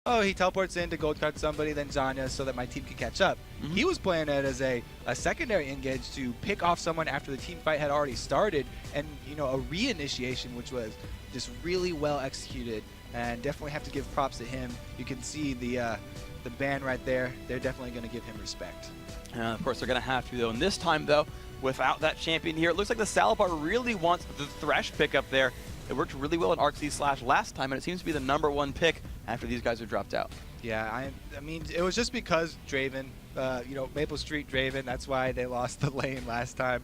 oh, he teleports in to gold card somebody, then Zanya, so that my team can catch up. He was playing it as a secondary engage to pick off someone after the team fight had already started, and a reinitiation, which was just really well executed, and definitely have to give props to him. You can see the ban right there. They're definitely going to give him respect. Of course, they're going to have to, though. And this time, though, without that champion here, it looks like the Salazar really wants the Thresh pickup there. It worked really well in ArcZ/ last time, and it seems to be the #1 pick after these guys are dropped out. Yeah, I mean, it was just because Draven, Maple Street Draven, that's why they lost the lane last time.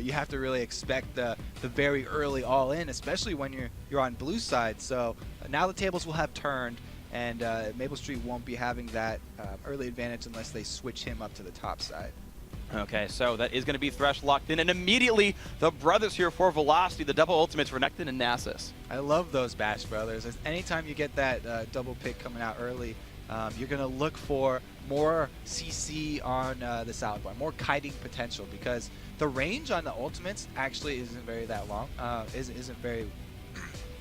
You have to really expect the very early all-in, especially when you're on blue side. So now the tables will have turned, and Maple Street won't be having that early advantage unless they switch him up to the top side. Okay, so that is going to be Thresh locked in, and immediately the brothers here for Velocity, the double ultimates for Nectin and Nasus. I love those Bash brothers. Anytime you get that double pick coming out early, you're going to look for more CC on the Salazar, more kiting potential, because the range on the ultimates actually isn't very that long, isn't very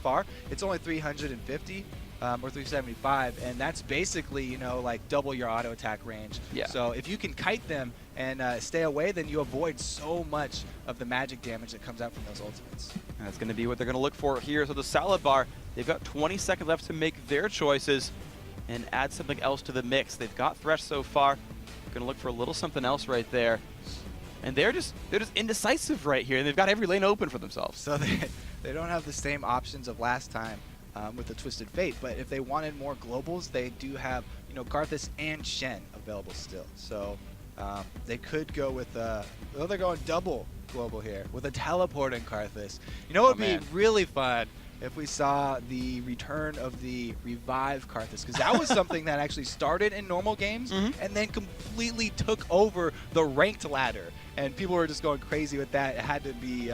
far. It's only 350. Or 375, and that's basically, like double your auto attack range. Yeah. So if you can kite them and stay away, then you avoid so much of the magic damage that comes out from those ultimates. And that's going to be what they're going to look for here. So the Salazar, they've got 20 seconds left to make their choices and add something else to the mix. They've got Thresh so far. They're going to look for a little something else right there. And they're just indecisive right here, and they've got every lane open for themselves. So they don't have the same options of last time. With the Twisted Fate, but if they wanted more globals, they do have Karthus and Shen available still. So they could go with well, they're going double global here with a teleporting Karthus. It would be really fun if we saw the return of the revive Karthus, because that was something that actually started in normal games and then completely took over the ranked ladder, and people were just going crazy with that. It had to be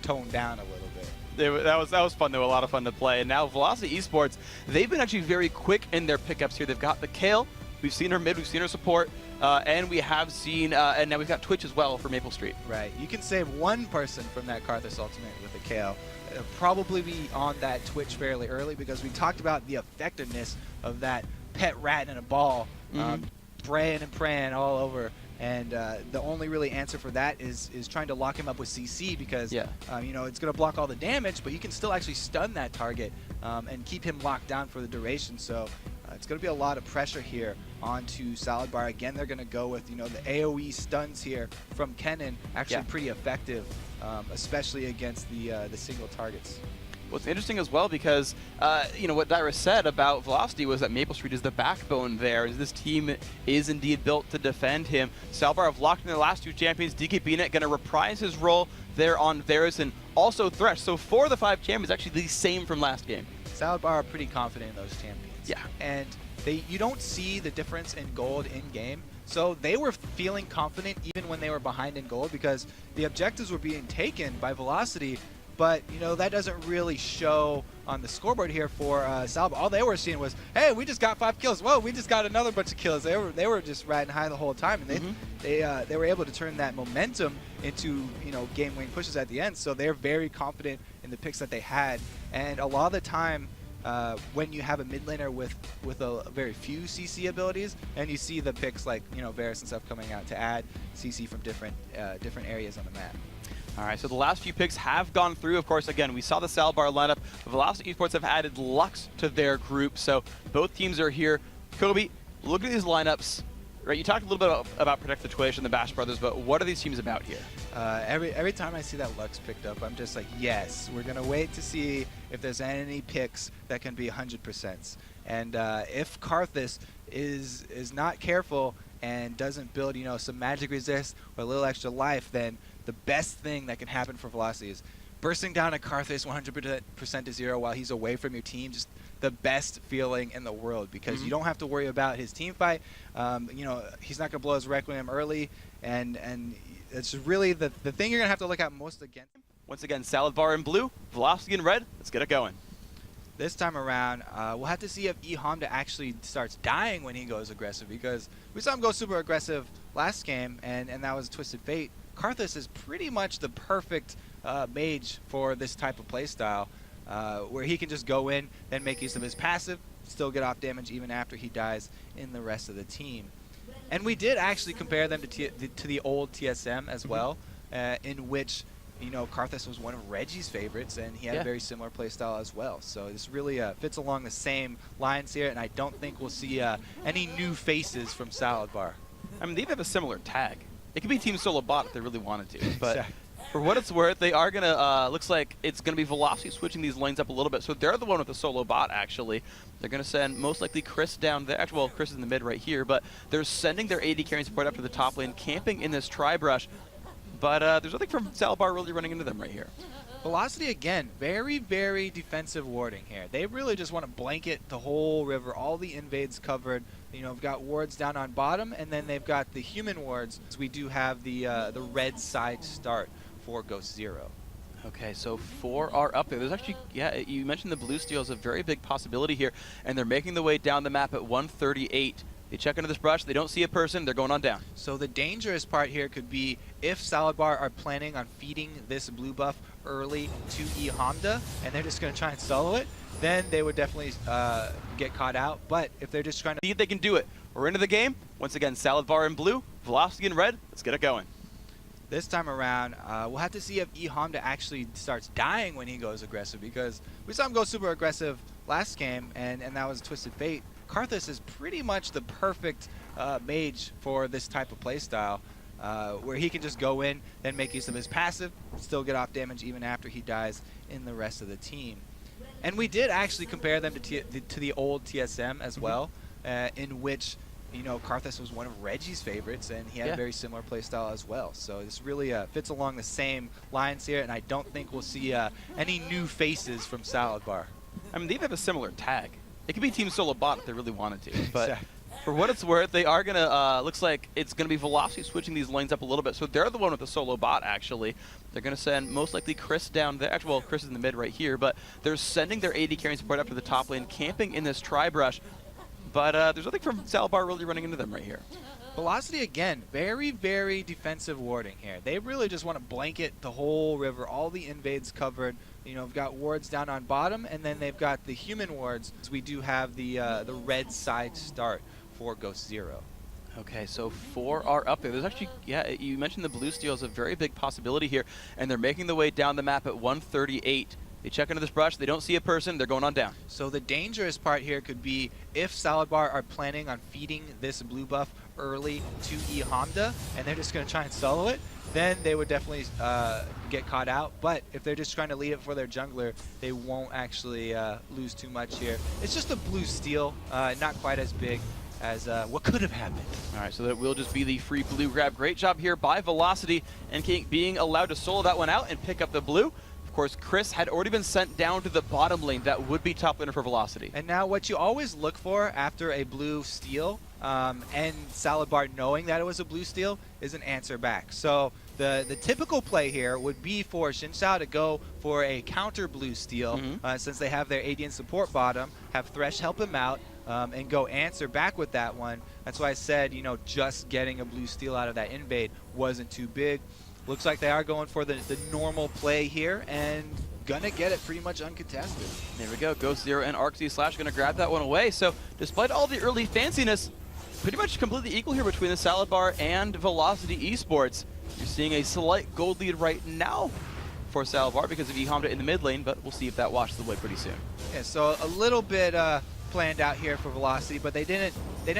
toned down a little bit. That was fun, though. A lot of fun to play. And now Velocity eSports, they've been actually very quick in their pickups here. They've got the Kale, we've seen her mid, we've seen her support, and we have seen, and now we've got Twitch as well for Maple Street. Right. You can save one person from that Karthus ultimate with a Kale. It'll probably be on that Twitch fairly early, because we talked about the effectiveness of that pet rat in a ball, praying and praying all over. And the only really answer for that is trying to lock him up with CC, because it's going to block all the damage, but you can still actually stun that target and keep him locked down for the duration. So it's going to be a lot of pressure here onto Salazar. Again, they're going to go with the AoE stuns here from Kennen, actually pretty effective, especially against the single targets. What's interesting as well, because what Dyra said about Velocity was that Maple Street is the backbone there. This team is indeed built to defend him. Salazar have locked in their last two champions. DK Bnet going to reprise his role there on Varus, and also Thresh. So 4 of the 5 champions actually the same from last game. Salazar are pretty confident in those champions. Yeah. And you don't see the difference in gold in game. So they were feeling confident even when they were behind in gold, because the objectives were being taken by Velocity. But, that doesn't really show on the scoreboard here for Salazar. All they were seeing was, hey, we just got 5 kills. Whoa, we just got another bunch of kills. They were just riding high the whole time. And they were able to turn that momentum into, game-winning pushes at the end. So they're very confident in the picks that they had. And a lot of the time, when you have a mid laner with a very few CC abilities, and you see the picks like, Varus and stuff coming out to add CC from different areas on the map. All right, so the last few picks have gone through. Of course, again, we saw the Salazar lineup. Velocity eSports have added Lux to their group, so both teams are here. Kobe, look at these lineups. Right, you talked a little bit about Protect the Twitch and the Bash Brothers, but what are these teams about here? Every time I see that Lux picked up, I'm just like, yes, we're gonna wait to see if there's any picks that can be 100%. And if Karthus is not careful and doesn't build, some magic resist or a little extra life, then the best thing that can happen for Velocity is bursting down a Karthus 100% to 0 while he's away from your team. Just the best feeling in the world, because you don't have to worry about his team fight. He's not going to blow his Requiem early, and it's really the thing you're going to have to look at most against him. Once again, Salazar in blue, Velocity in red. Let's get it going. This time around, we'll have to see if eHamda actually starts dying when he goes aggressive, because we saw him go super aggressive last game, and that was Twisted Fate. Karthus is pretty much the perfect mage for this type of playstyle, where he can just go in and make use of his passive, still get off damage even after he dies in the rest of the team. And we did actually compare them to the old TSM as well, in which, you know, Karthus was one of Reggie's favorites, and he had a very similar playstyle as well. So this really fits along the same lines here, and I don't think we'll see any new faces from Salad Bar. I mean, they even have a similar tag. It could be Team Solo Bot if they really wanted to, but Exactly. for what it's worth, they are gonna, looks like it's gonna be Velocity switching these lanes up a little bit. So they're the one with the Solo Bot, actually. They're gonna send most likely Chris down there. Actually, well, Chris is in the mid right here, but they're sending their AD carrying support up to the top lane, camping in this tri-brush. But there's nothing from Salad Bar really running into them right here. Velocity, again, very, very defensive warding here. They really just want to blanket the whole river, all the invades covered. You know, we've got wards down on bottom, and then they've got the human wards. So we do have the red side start for Ghost Zero. Okay, so 4 are up there. There's actually, yeah, you mentioned the blue steal is a very big possibility here, and they're making the way down the map at 138. They check into this brush, they don't see a person, they're going on down. So the dangerous part here could be if Salad Bar are planning on feeding this blue buff early to eHamda, and they're just going to try and solo it, then they would definitely get caught out. But if they're just trying to... See if they can do it. We're into the game. Once again, Salad Bar in blue, Velocity in red. Let's get it going. This time around, we'll have to see if eHamda actually starts dying when he goes aggressive, because we saw him go super aggressive last game, and that was Twisted Fate. Karthus is pretty much the perfect mage for this type of playstyle, where he can just go in, then make use of his passive, still get off damage even after he dies in the rest of the team. And we did actually compare them to the old TSM as well, in which, you know, Karthus was one of Reggie's favorites, and he had a very similar playstyle as well. So this really fits along the same lines here, and I don't think we'll see any new faces from Salad Bar. I mean, they even have a similar tag. It could be Team Solo Bot if they really wanted to, but Exactly. for what it's worth, they are gonna, looks like it's gonna be Velocity switching these lanes up a little bit. So they're the one with the Solo Bot, actually. They're gonna send most likely Chris down there. Actually, well, Chris is in the mid right here, but they're sending their AD carrying support up to the top lane, camping in this tri-brush. But there's nothing from Salad Bar really running into them right here. Velocity, again, very, very defensive warding here. They really just want to blanket the whole river, all the invades covered. You know, we've got wards down on bottom, and then they've got the human wards. So we do have the red side start for Ghost Zero. Okay, so 4 are up there. There's actually, yeah, you mentioned the blue steal is a very big possibility here, and they're making the way down the map at 138. They check into this brush, they don't see a person, they're going on down. So the dangerous part here could be if Salad Bar are planning on feeding this blue buff early to eHamda, and they're just going to try and solo it, then they would definitely get caught out. But if they're just trying to lead it for their jungler, they won't actually lose too much here. It's just a blue steal, not quite as big as what could have happened. All right, so that will just be the free blue grab. Great job here by Velocity and being allowed to solo that one out and pick up the blue. Of course, Chris had already been sent down to the bottom lane. That would be top laner for Velocity. And now what you always look for after a blue steal, and Salad Bar knowing that it was a blue steal, is an answer back. So the typical play here would be for Xin Xiao to go for a counter blue steal, since they have their AD and support bottom, have Thresh help him out, and go answer back with that one. That's why I said, you know, just getting a blue steal out of that invade wasn't too big. Looks like they are going for the normal play here, and gonna get it pretty much uncontested. There we go. Ghost Zero and ArcZ Slash gonna grab that one away. So despite all the early fanciness, pretty much completely equal here between the Salad Bar and Velocity eSports. You're seeing a slight gold lead right now for Salad Bar because of eHamda in the mid lane, but we'll see if that washes away pretty soon. Yeah, so a little bit planned out here for Velocity, but they didn't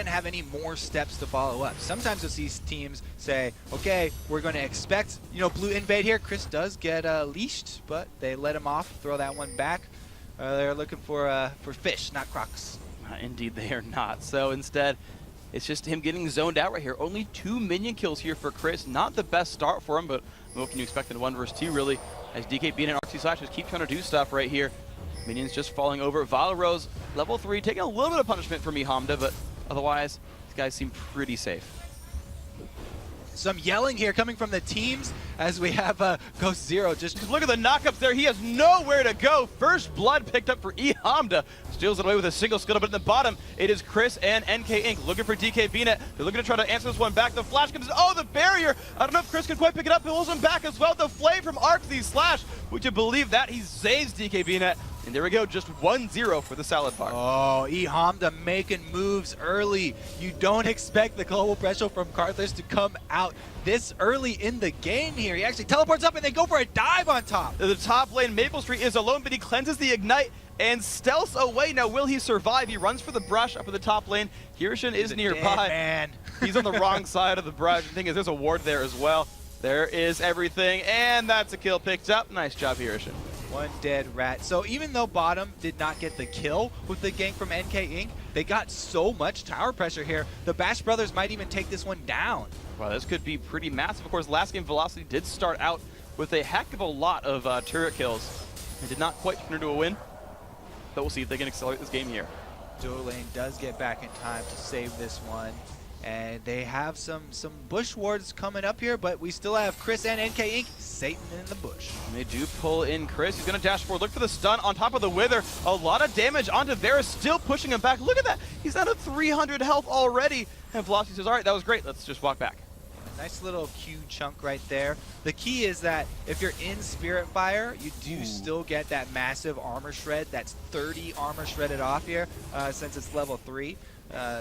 have any more steps to follow up. Sometimes you'll see teams say, okay, we're going to expect, you know, blue invade here. Chris does get leashed, but they let him off, throw that one back. They're looking for fish, not crocs. Indeed they are not. So instead, it's just him getting zoned out right here. Only 2 minion kills here for Chris. Not the best start for him, but what can you expect in 1 versus 2 really? As DKB and ArcZ Slash just keep trying to do stuff right here. Minions just falling over. Valorose, level 3, taking a little bit of punishment from eHamda, but otherwise, these guys seem pretty safe. Some yelling here coming from the teams as we have Ghost Zero just Look at the knockups there. He has nowhere to go. First blood picked up for eHamda. Steals it away with a single skill, but in the bottom, it is Chris and NK Inc. looking for DKBnet. They're looking to try to answer this one back. The flash comes. Oh, the barrier. I don't know if Chris can quite pick it up. He pulls him back as well. The flame from ArcZ Slash. Would you believe that? He zaves DKBnet. And there we go, just 1-0 for the Salad Bar. Oh, eHamda making moves early. You don't expect the global pressure from Karthus to come out this early in the game here. He actually teleports up and they go for a dive on top. The top lane, Maple Street is alone, but he cleanses the Ignite and stealths away. Now, will he survive? He runs for the brush up in the top lane. Hirshin is nearby. Man. He's on the wrong side of the brush. The thing is, there's a ward there as well. There is everything, and that's a kill picked up. Nice job, Hirshin. One dead rat. So even though bottom did not get the kill with the gank from NK Inc., they got so much tower pressure here. The Bash Brothers might even take this one down. Wow, this could be pretty massive. Of course, last game Velocity did start out with a heck of a lot of turret kills. It did not quite turn into a win, but we'll see if they can accelerate this game here. Dual Lane does get back in time to save this one. And they have some bush wards coming up here, but we still have Chris and NK Inc. Satan in the bush. And they do pull in Chris. He's going to dash forward, look for the stun on top of the Wither. A lot of damage onto Varus, still pushing him back. Look at that. He's down to 300 health already. And Velocity says, all right, that was great. Let's just walk back. Nice little Q chunk right there. The key is that if you're in Spirit Fire, you do still get that massive armor shred. That's 30 armor shredded off here since it's level 3.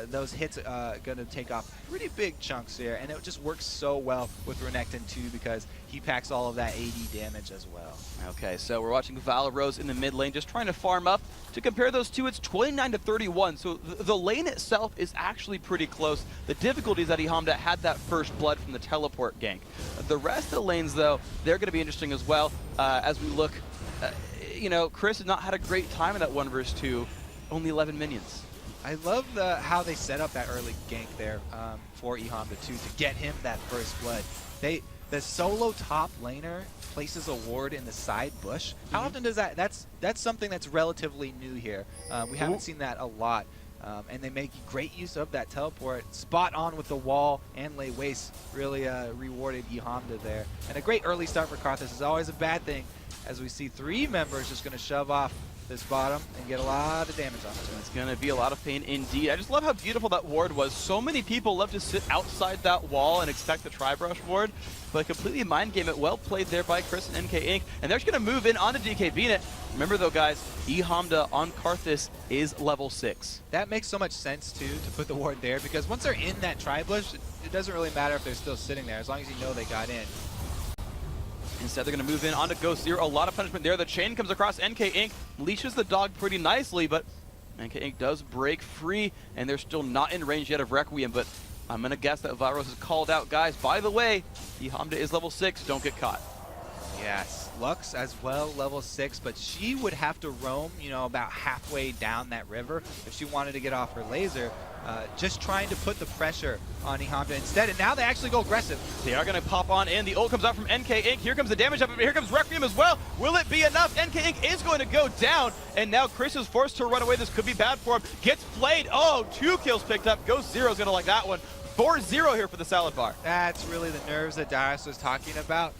Those hits going to take off pretty big chunks here, and it just works so well with Renekton too because he packs all of that AD damage as well. Okay, so we're watching Valorose in the mid lane, just trying to farm up. To compare those two, it's 29-31, so the lane itself is actually pretty close. The difficulty is that eHamda had that first blood from the teleport gank. The rest of the lanes, though, they're going to be interesting as well as we look. You know, Chris has not had a great time in that 1 vs 2, only 11 minions. I love how they set up that early gank there for eHamda too to get him that first blood. The solo top laner places a ward in the side bush. How often does that? That's something that's relatively new here. We haven't seen that a lot. And they make great use of that teleport. Spot on with the wall and lay waste. Really rewarded eHamda there. And a great early start for Karthus is always a bad thing, as we see 3 members just going to shove off this bottom and get a lot of damage on it. It's going to be a lot of pain indeed. I just love how beautiful that ward was. So many people love to sit outside that wall and expect the Tri-Brush ward, but completely mind game it. Well played there by Chris and NK Inc. And they're just going to move in onto DK Beanit. Remember though, guys, eHamda on Karthus is level 6. That makes so much sense too, to put the ward there, because once they're in that Tri-Bush, it doesn't really matter if they're still sitting there, as long as you know they got in. Instead, they're going to move in onto Ghost Zero. A lot of punishment there. The chain comes across. NK Inc. leashes the dog pretty nicely, but NK Inc. does break free, and they're still not in range yet of Requiem, but I'm going to guess that Valorose is called out. Guys, by the way, eHamda is level 6. Don't get caught. Yes, Lux as well, level 6, but she would have to roam, you know, about halfway down that river if she wanted to get off her laser. Just trying to put the pressure on eHamda instead, and now they actually go aggressive. They are going to pop on in. The ult comes out from NK Inc. Here comes the damage up, but here comes Requiem as well. Will it be enough? NK Inc. is going to go down, and now Chris is forced to run away. This could be bad for him. Gets played. Oh, 2 kills picked up. Ghost Zero is going to like that one. 4-0 here for the Salad Bar. That's really the nerves that Darius was talking about.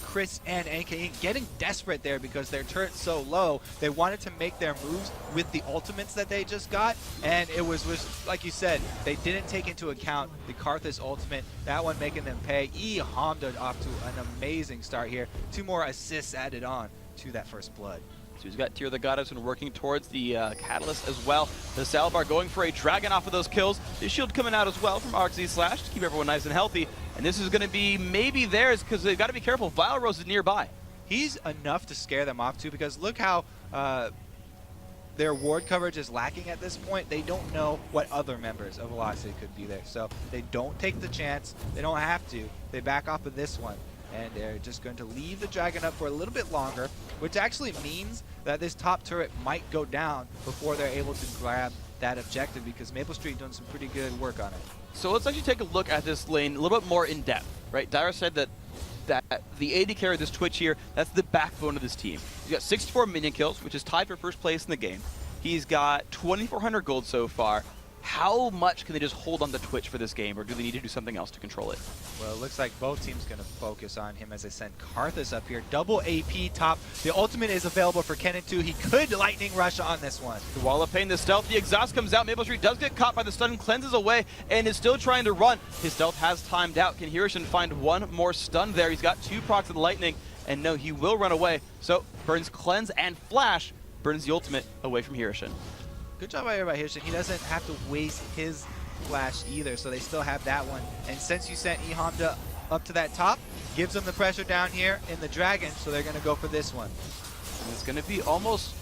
Chris and NK Inc. getting desperate there because their turret's so low. They wanted to make their moves with the ultimates that they just got, and it was like you said, they didn't take into account the Karthus ultimate, that one making them pay. eHamda off to an amazing start here. 2 more assists added on to that first blood. So he's got Tear of the Goddess and working towards the Catalyst as well. The Salad Bar going for a dragon off of those kills. The shield coming out as well from RxZ Slash to keep everyone nice and healthy. And this is going to be maybe theirs because they've got to be careful. Valorose is nearby. He's enough to scare them off too, because look how their ward coverage is lacking at this point. They don't know what other members of Velocity could be there. So they don't take the chance. They don't have to. They back off of this one. And they're just going to leave the dragon up for a little bit longer, which actually means that this top turret might go down before they're able to grab that objective, because Maple Street doing some pretty good work on it. So let's actually take a look at this lane a little bit more in depth, right? Dara said that the AD carry, this Twitch here, that's the backbone of this team. He's got 64 minion kills, which is tied for first place in the game. He's got 2,400 gold so far. How much can they just hold on the Twitch for this game, or do they need to do something else to control it? Well, it looks like both teams going to focus on him as they send Karthus up here. Double AP top. The ultimate is available for Kennen too. He could lightning rush on this one. The Wall of Pain, the stealth, the exhaust comes out. Maple Street does get caught by the stun, cleanses away, and is still trying to run. His stealth has timed out. Can Hirshin find one more stun there? He's got 2 procs of the lightning, and no, he will run away. So burns Cleanse and Flash, burns the ultimate away from Hirshin. Good job by Hirshin. He doesn't have to waste his flash either, so they still have that one. And since you sent eHamda up to that top, gives them the pressure down here in the Dragon, so they're going to go for this one. And it's going to be almost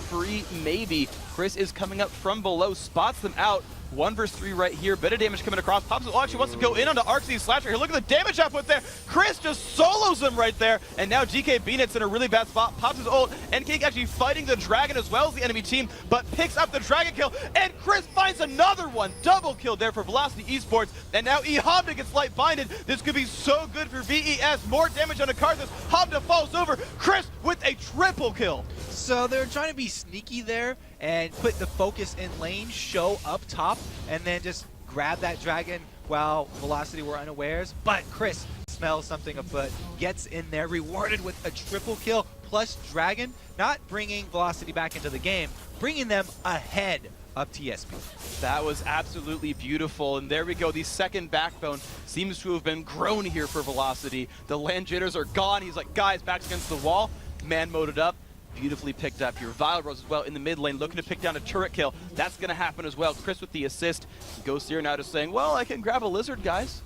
free, maybe. Chris is coming up from below, spots them out. 1 versus 3 right here. Bit of damage coming across. Pops actually wants to go in onto Arcsee's Slasher here. Look at the damage output there. Chris just solos him right there. And now GK Beanit's in a really bad spot. Pops his ult. NK actually fighting the Dragon as well as the enemy team, but picks up the Dragon kill. And Chris finds another one. Double kill there for Velocity Esports. And now eHamda gets light binded. This could be so good for VES. More damage on Akarthus. Hamda falls over. Chris with a triple kill. So they're trying to be sneaky there and put the focus in lane, show up top, and then just grab that Dragon while Velocity were unawares. But Chris smells something afoot, gets in there, rewarded with a triple kill plus Dragon, not bringing Velocity back into the game, bringing them ahead of TSB. That was absolutely beautiful, and there we go. The second backbone seems to have been grown here for Velocity. The land jitters are gone. He's like, guys, back's against the wall. Man moded up. Beautifully picked up here. Vile Rose as well in the mid lane, looking to pick down a turret kill. That's going to happen as well. Chris with the assist. Ghost here now just saying, well, I can grab a lizard, guys.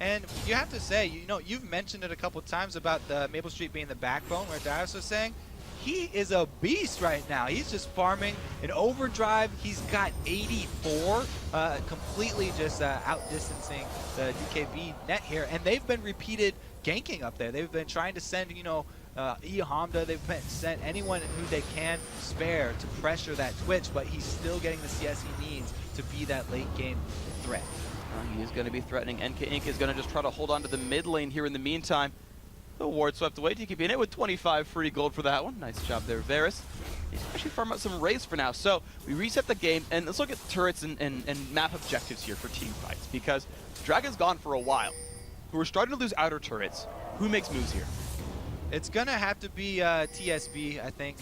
And you have to say, you know, you've mentioned it a couple times about the Maple Street being the backbone, where Darius was saying, he is a beast right now. He's just farming an overdrive. He's got 84, completely just outdistancing the DKB net here. And they've been repeated ganking up there. They've been trying to send, you know, eHamda, they've sent anyone who they can spare to pressure that Twitch, but he's still getting the CS he needs to be that late game threat. He is going to be threatening. NK Inc. is going to just try to hold on to the mid lane here in the meantime. The ward swept away. DKB in it with 25 free gold for that one. Nice job there, Varus. He's actually farming out some Rays for now. So we reset the game, and let's look at turrets and map objectives here for team fights, because Dragon's gone for a while. We're starting to lose outer turrets. Who makes moves here? It's going to have to be TSB, I think.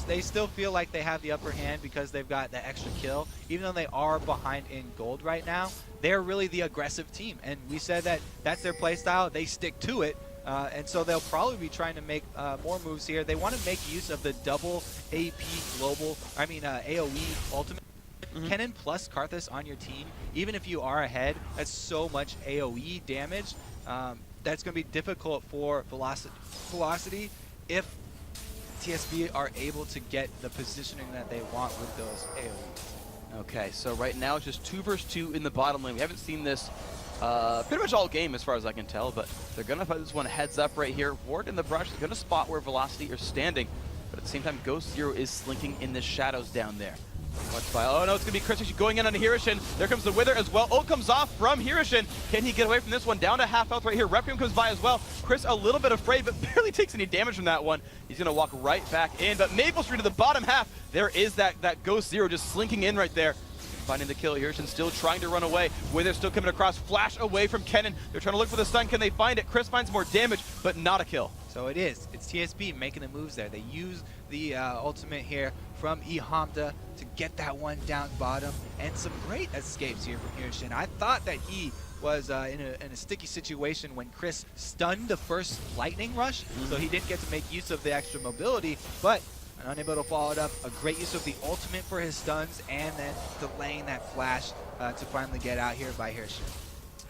They still feel like they have the upper hand because they've got the extra kill. Even though they are behind in gold right now, they're really the aggressive team. And we said that that's their play style. They stick to it. And so they'll probably be trying to make more moves here. They want to make use of the double AP global, AoE ultimate. Kennen plus Karthus on your team, even if you are ahead, that's so much AoE damage. That's going to be difficult for Velocity if TSB are able to get the positioning that they want with those AoEs. Okay, so right now it's just 2 versus 2 in the bottom lane. We haven't seen this pretty much all game as far as I can tell, but they're going to fight this one heads up right here. Ward in the brush is going to spot where Velocity are standing, but at the same time, Ghost Zero is slinking in the shadows down there. Watch by. Oh no, it's going to be Chris actually going in on Hirshin. There comes the Wither as well. Ult comes off from Hirshin. Can he get away from this one? Down to half health right here. Requiem comes by as well. Chris a little bit afraid, but barely takes any damage from that one. He's going to walk right back in. But Maple Street to the bottom half. There is that Ghost Zero just slinking in right there. Finding the kill. Hirshin still trying to run away. Wither still coming across. Flash away from Kennen. They're trying to look for the stun. Can they find it? Chris finds more damage, but not a kill. So it is. It's TSB making the moves there. They use the ultimate here from eHamda to get that one down bottom, and some great escapes here from Hirshin. I thought that he was in a sticky situation when Chris stunned the first lightning rush, so he didn't get to make use of the extra mobility, but unable to follow it up. A great use of the ultimate for his stuns, and then delaying that flash to finally get out here by Hirshin.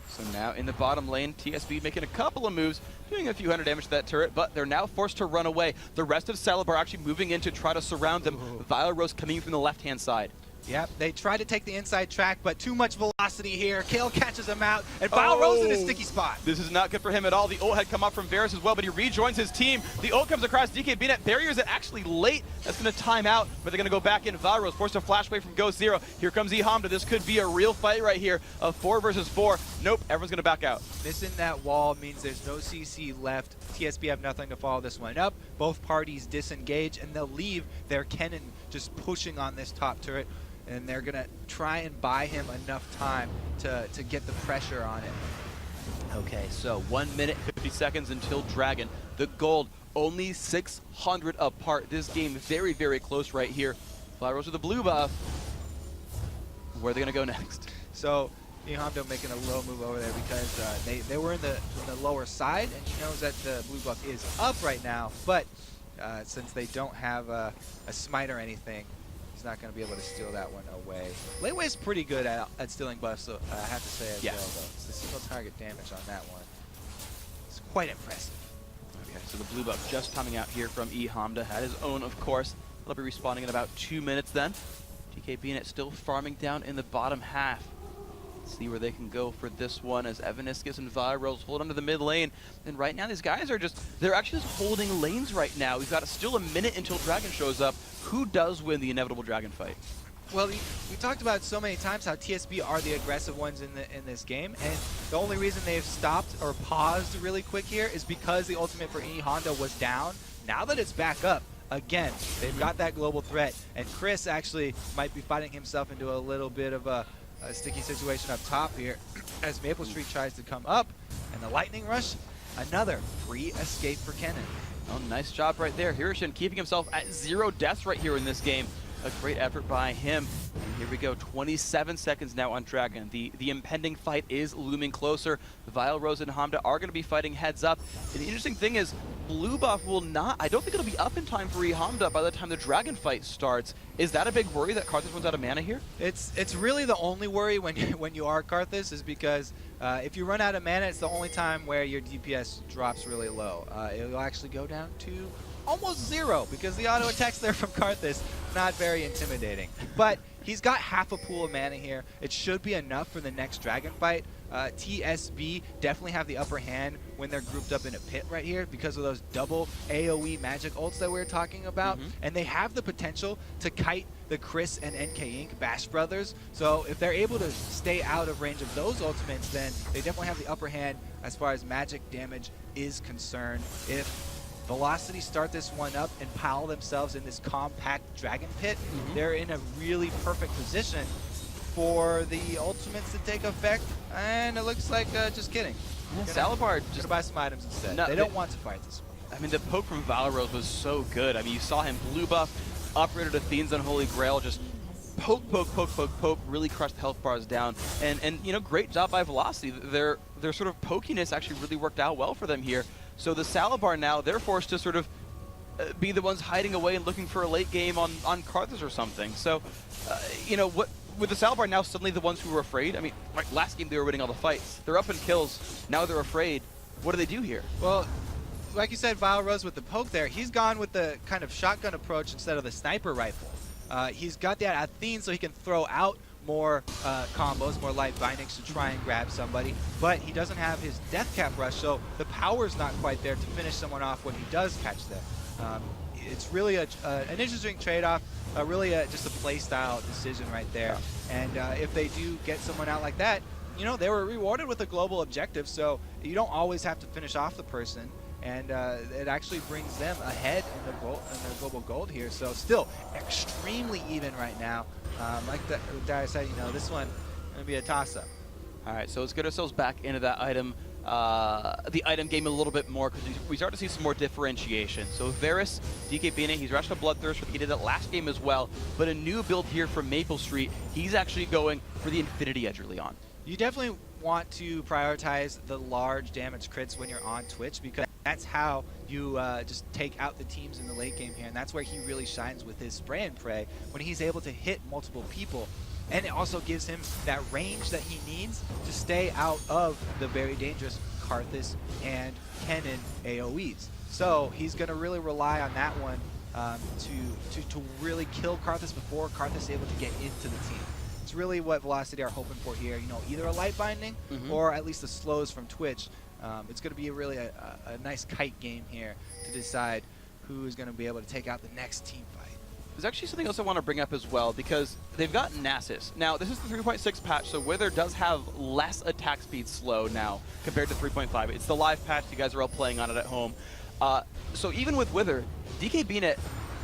So now in the bottom lane, TSB making a couple of moves, doing a few hundred damage to that turret, but they're now forced to run away. The rest of Celebar actually moving in to try to surround them. Vile Rose coming from the left-hand side. Yep, they try to take the inside track, but too much velocity here. Kale catches him out, and Vile Rose in a sticky spot. This is not good for him at all. The ult had come up from Varus as well, but he rejoins his team. The ult comes across DKB net. Barriers it actually late. That's going to time out, but they're going to go back in. Vile Rose forced to flash away from Ghost Zero. Here comes eHamda. This could be a real fight right here of 4 versus 4. Nope, everyone's going to back out. Missing that wall means there's no CC left. TSB have nothing to follow this one up. Both parties disengage, and they'll leave their Kennen just pushing on this top turret. And they're going to try and buy him enough time to get the pressure on it. Okay, so 1 minute, 50 seconds until Dragon. The gold, only 600 apart. This game very, very close right here. Vile Rose with the blue buff. Where are they going to go next? So eHamda making a low move over there because they were in the lower side, and she knows that the blue buff is up right now. But since they don't have a smite or anything. He's not going to be able to steal that one away. Lateway's pretty good at stealing buffs, so I have to say as well, though. It's the single target damage on that one. It's quite impressive. Okay, so the blue buff just coming out here from eHamda. Had his own, of course. They'll be respawning in about 2 minutes then. DK Beanet still farming down in the bottom half. See where they can go for this one as Evaniscus and Virals hold onto the mid lane. And right now these guys are they're actually just holding lanes right now. We've got still a minute until Dragon shows up. Who does win the inevitable Dragon fight? Well, we talked about so many times how TSB are the aggressive ones in this game, and the only reason they've stopped or paused really quick here is because the ultimate for eHonda was down. Now that it's back up, again, they've got that global threat, and Chris actually might be fighting himself into a little bit of a sticky situation up top here as Maple Street tries to come up, and the Lightning Rush, another free escape for Kennen. Oh, nice job right there. Hirshin keeping himself at 0 deaths right here in this game. A great effort by him. And here we go, 27 seconds now on Dragon. The impending fight is looming closer. Vile Rose and Hamda are going to be fighting heads up. And the interesting thing is, blue buff will not, I don't think it'll be up in time for eHamda by the time the Dragon fight starts. Is that a big worry that Karthus runs out of mana here? It's really the only worry when you are Karthus is because if you run out of mana, it's the only time where your DPS drops really low. It'll actually go down to almost 0 because the auto attacks there from Karthus, not very intimidating. But he's got half a pool of mana here. It should be enough for the next Dragon fight. TSB definitely have the upper hand when they're grouped up in a pit right here because of those double AoE magic ults that we were talking about. And they have the potential to kite the Chris and NK Inc. Bash Brothers. So if they're able to stay out of range of those ultimates, then they definitely have the upper hand as far as magic damage is concerned. If Velocity start this one up and pile themselves in this compact Dragon Pit, they're in a really perfect position for the ultimates to take effect, and it looks like, just kidding. Salabar just buy some items instead. No, they don't want to fight this one. I mean, the poke from Valorose was so good. I mean, you saw him blue buff, uprooted Athene's Unholy Grail, just poke, really crushed the health bars down. And you know, great job by Velocity. Their sort of pokiness actually really worked out well for them here. So the Salabar now, they're forced to sort of be the ones hiding away and looking for a late game on Karthus or something. So, you know, with the Salabar now suddenly the ones who were afraid, I mean, like last game they were winning all the fights. They're up in kills, now they're afraid. What do they do here? Well, like you said, Vile Rose with the poke there, he's gone with the kind of shotgun approach instead of the sniper rifle. He's got that Athene so he can throw out more combos, more light bindings to try and grab somebody, but he doesn't have his death cap rush, so the power's not quite there to finish someone off when he does catch them. It's really an interesting trade-off, really just a play style decision right there. And if they do get someone out like that, you know, they were rewarded with a global objective, so you don't always have to finish off the person. And it actually brings them ahead in their global gold here. So still extremely even right now. Like Darius said, you know, this one going to be a toss-up. All right, so let's get ourselves back into that item, the item game a little bit more because we start to see some more differentiation. So Varus, DK Beanet, he's rushed a Bloodthirst. He did it last game as well. But a new build here from Maple Street, he's actually going for the Infinity Edge early on. You definitely want to prioritize the large damage crits when you're on Twitch because that's how you just take out the teams in the late game here, and that's where he really shines with his spray and pray when he's able to hit multiple people. And it also gives him that range that he needs to stay out of the very dangerous Karthus and Kennen AoEs. So he's going to really rely on that one to really kill Karthus before Karthus is able to get into the team. It's really what Velocity are hoping for here, you know, either a light binding or at least the slows from Twitch. It's going to be really a nice kite game here to decide who is going to be able to take out the next team fight. There's actually something else I want to bring up as well because they've got Nasus. Now, this is the 3.6 patch, so Wither does have less attack speed slow now compared to 3.5. It's the live patch. You guys are all playing on it at home. So even with Wither, DK Beanet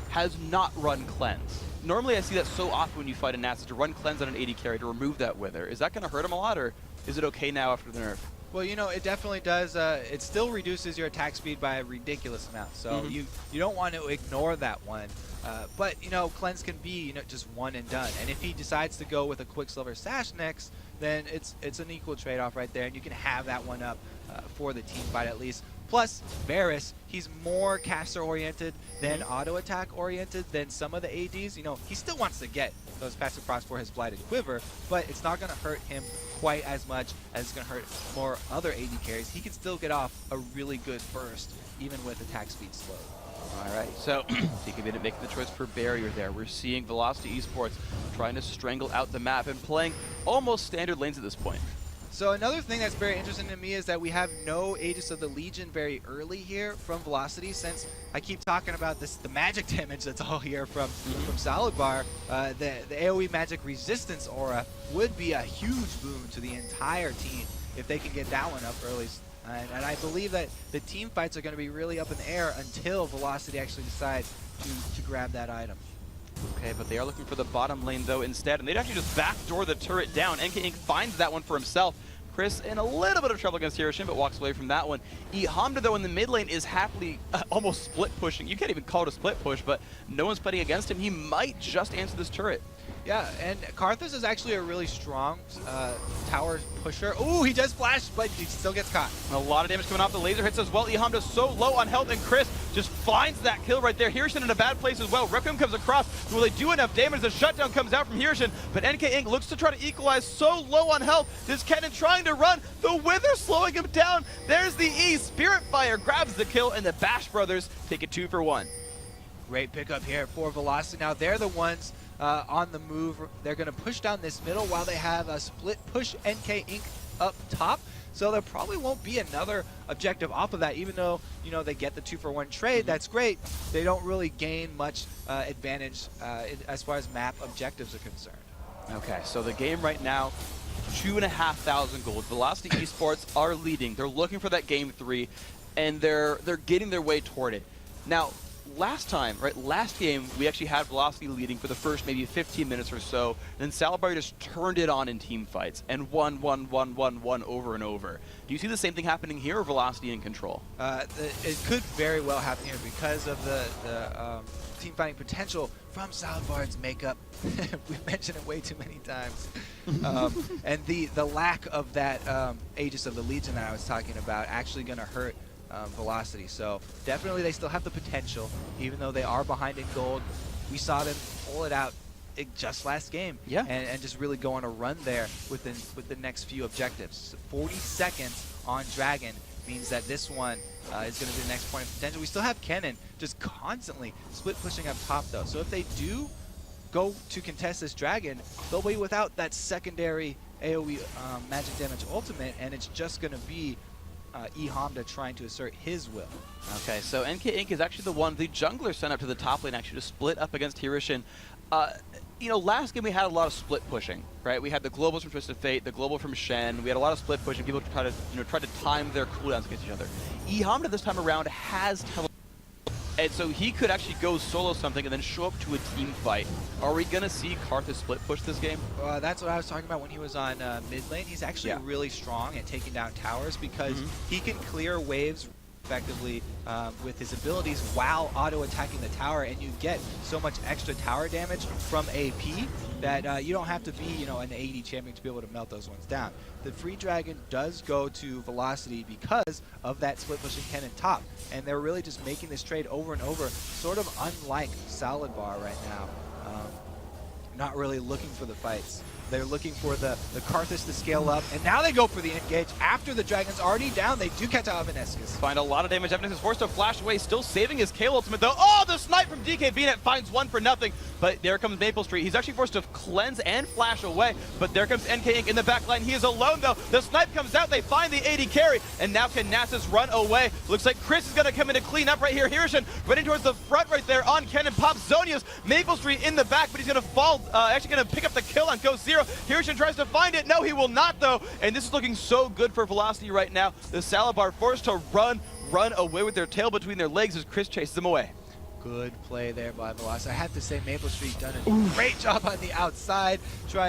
has not run Cleanse. Normally, I see that so often when you fight a Nasus to run Cleanse on an AD carry to remove that Wither. Is that going to hurt him a lot, or is it okay now after the nerf? Well, you know, it definitely does. It still reduces your attack speed by a ridiculous amount. So you don't want to ignore that one. But, you know, Cleanse can be, you know, just one and done. And if he decides to go with a Quicksilver Sash next, then it's an equal trade-off right there. And you can have that one up for the team fight at least. Plus, Varus, he's more caster-oriented than auto-attack oriented than some of the ADs. You know, he still wants to get those passive procs for his Blighted Quiver, but it's not going to hurt him quite as much as it's going to hurt more other AD carries. He can still get off a really good burst, even with attack speed slow. All right, so DKBNet making the choice for barrier there. We're seeing Velocity eSports trying to strangle out the map and playing almost standard lanes at this point. So another thing that's very interesting to me is that we have no Aegis of the Legion very early here from Velocity, since I keep talking about this, the magic damage that's all here from Salad Bar. The AoE magic resistance aura would be a huge boon to the entire team if they can get that one up early. And I believe that the team fights are going to be really up in the air until Velocity actually decides to grab that item. Okay, but they are looking for the bottom lane, though, instead. And they'd actually just backdoor the turret down. NK Inc. finds that one for himself. Chris in a little bit of trouble against Hiroshima, but walks away from that one. eHamda, though, in the mid lane is happily almost split pushing. You can't even call it a split push, but no one's fighting against him. He might just answer this turret. Yeah, and Karthus is actually a really strong tower pusher. Ooh, he does flash, but he still gets caught. A lot of damage coming off the laser hits as well. eHamda's so low on health, and Chris just finds that kill right there. Hirshin in a bad place as well. Requiem comes across. Will they do enough damage? The shutdown comes out from Hirshin, but NK Inc. looks to try to equalize. So low on health. This Kennen trying to run. The Wither slowing him down. There's the E. Spirit Fire grabs the kill, and the Bash brothers take it 2 for 1. Great pickup here for Velocity. Now they're the ones on the move. They're going to push down this middle while they have a split push NK Inc. up top. So there probably won't be another objective off of that, even though, you know, they get the 2 for 1 trade. That's great. They don't really gain much advantage as far as map objectives are concerned. Okay, so the game right now, 2,500 gold. Velocity eSports are leading. They're looking for that game 3, and they're getting their way toward it. Now, last game, we actually had Velocity leading for the first maybe 15 minutes or so. Then Salabari just turned it on in team fights and won over and over. Do you see the same thing happening here, or Velocity in control? It could very well happen here because of the team fighting potential from Salabard's makeup. We've mentioned it way too many times. And the lack of that Aegis of the Legion that I was talking about actually going to hurt Velocity. So definitely they still have the potential, even though they are behind in gold. We saw them pull it out just last game, yeah, and just really go on a run there with the next few objectives. 40 seconds on Dragon means that this one is going to be the next point of potential. We still have Kennen just constantly split pushing up top, though. So if they do go to contest this Dragon, they'll be without that secondary AoE magic damage ultimate, and it's just going to be eHamda trying to assert his will. Okay, so NK Inc. is actually the jungler sent up to the top lane actually to split up against Hirshin. You know, last game we had a lot of split pushing, right? We had the globals from Twisted Fate, the global from Shen. We had a lot of split pushing. People try to time their cooldowns against each other. eHamda this time around has and so he could actually go solo something and then show up to a team fight. Are we going to see Karthus split push this game? That's what I was talking about when he was on mid lane. He's actually really strong at taking down towers because he can clear waves effectively with his abilities while auto-attacking the tower, and you get so much extra tower damage from AP that you don't have to be, you know, an AD champion to be able to melt those ones down. The free dragon does go to Velocity because of that split pushing Kennen top, and they're really just making this trade over and over, sort of unlike Salad Bar right now. Not really looking for the fights. They're looking for the Karthus to scale up, and now they go for the engage. After the Dragon's already down, they do catch out Evanescus. Find a lot of damage. Evanescus is forced to flash away, still saving his Kale ultimate though. Oh, the snipe from DKBNet finds 1 for nothing, but there comes Maple Street. He's actually forced to cleanse and flash away, but there comes NK Inc. in the back line. He is alone though. The snipe comes out, they find the AD carry, and now can Nasus run away. Looks like Chris is gonna come in to clean up right here. Hirshin running towards the front right there on Kennen. Pops Zonius. Maple Street in the back, but he's gonna fall, actually gonna pick up the kill on Ghost Zero. Hirshin tries to find it. No, he will not though. And this is looking so good for Velocity right now. The Salabar forced to run away with their tail between their legs as Chris chases them away. Good play there by Velocity. I have to say Maple Street done a great job on the outside,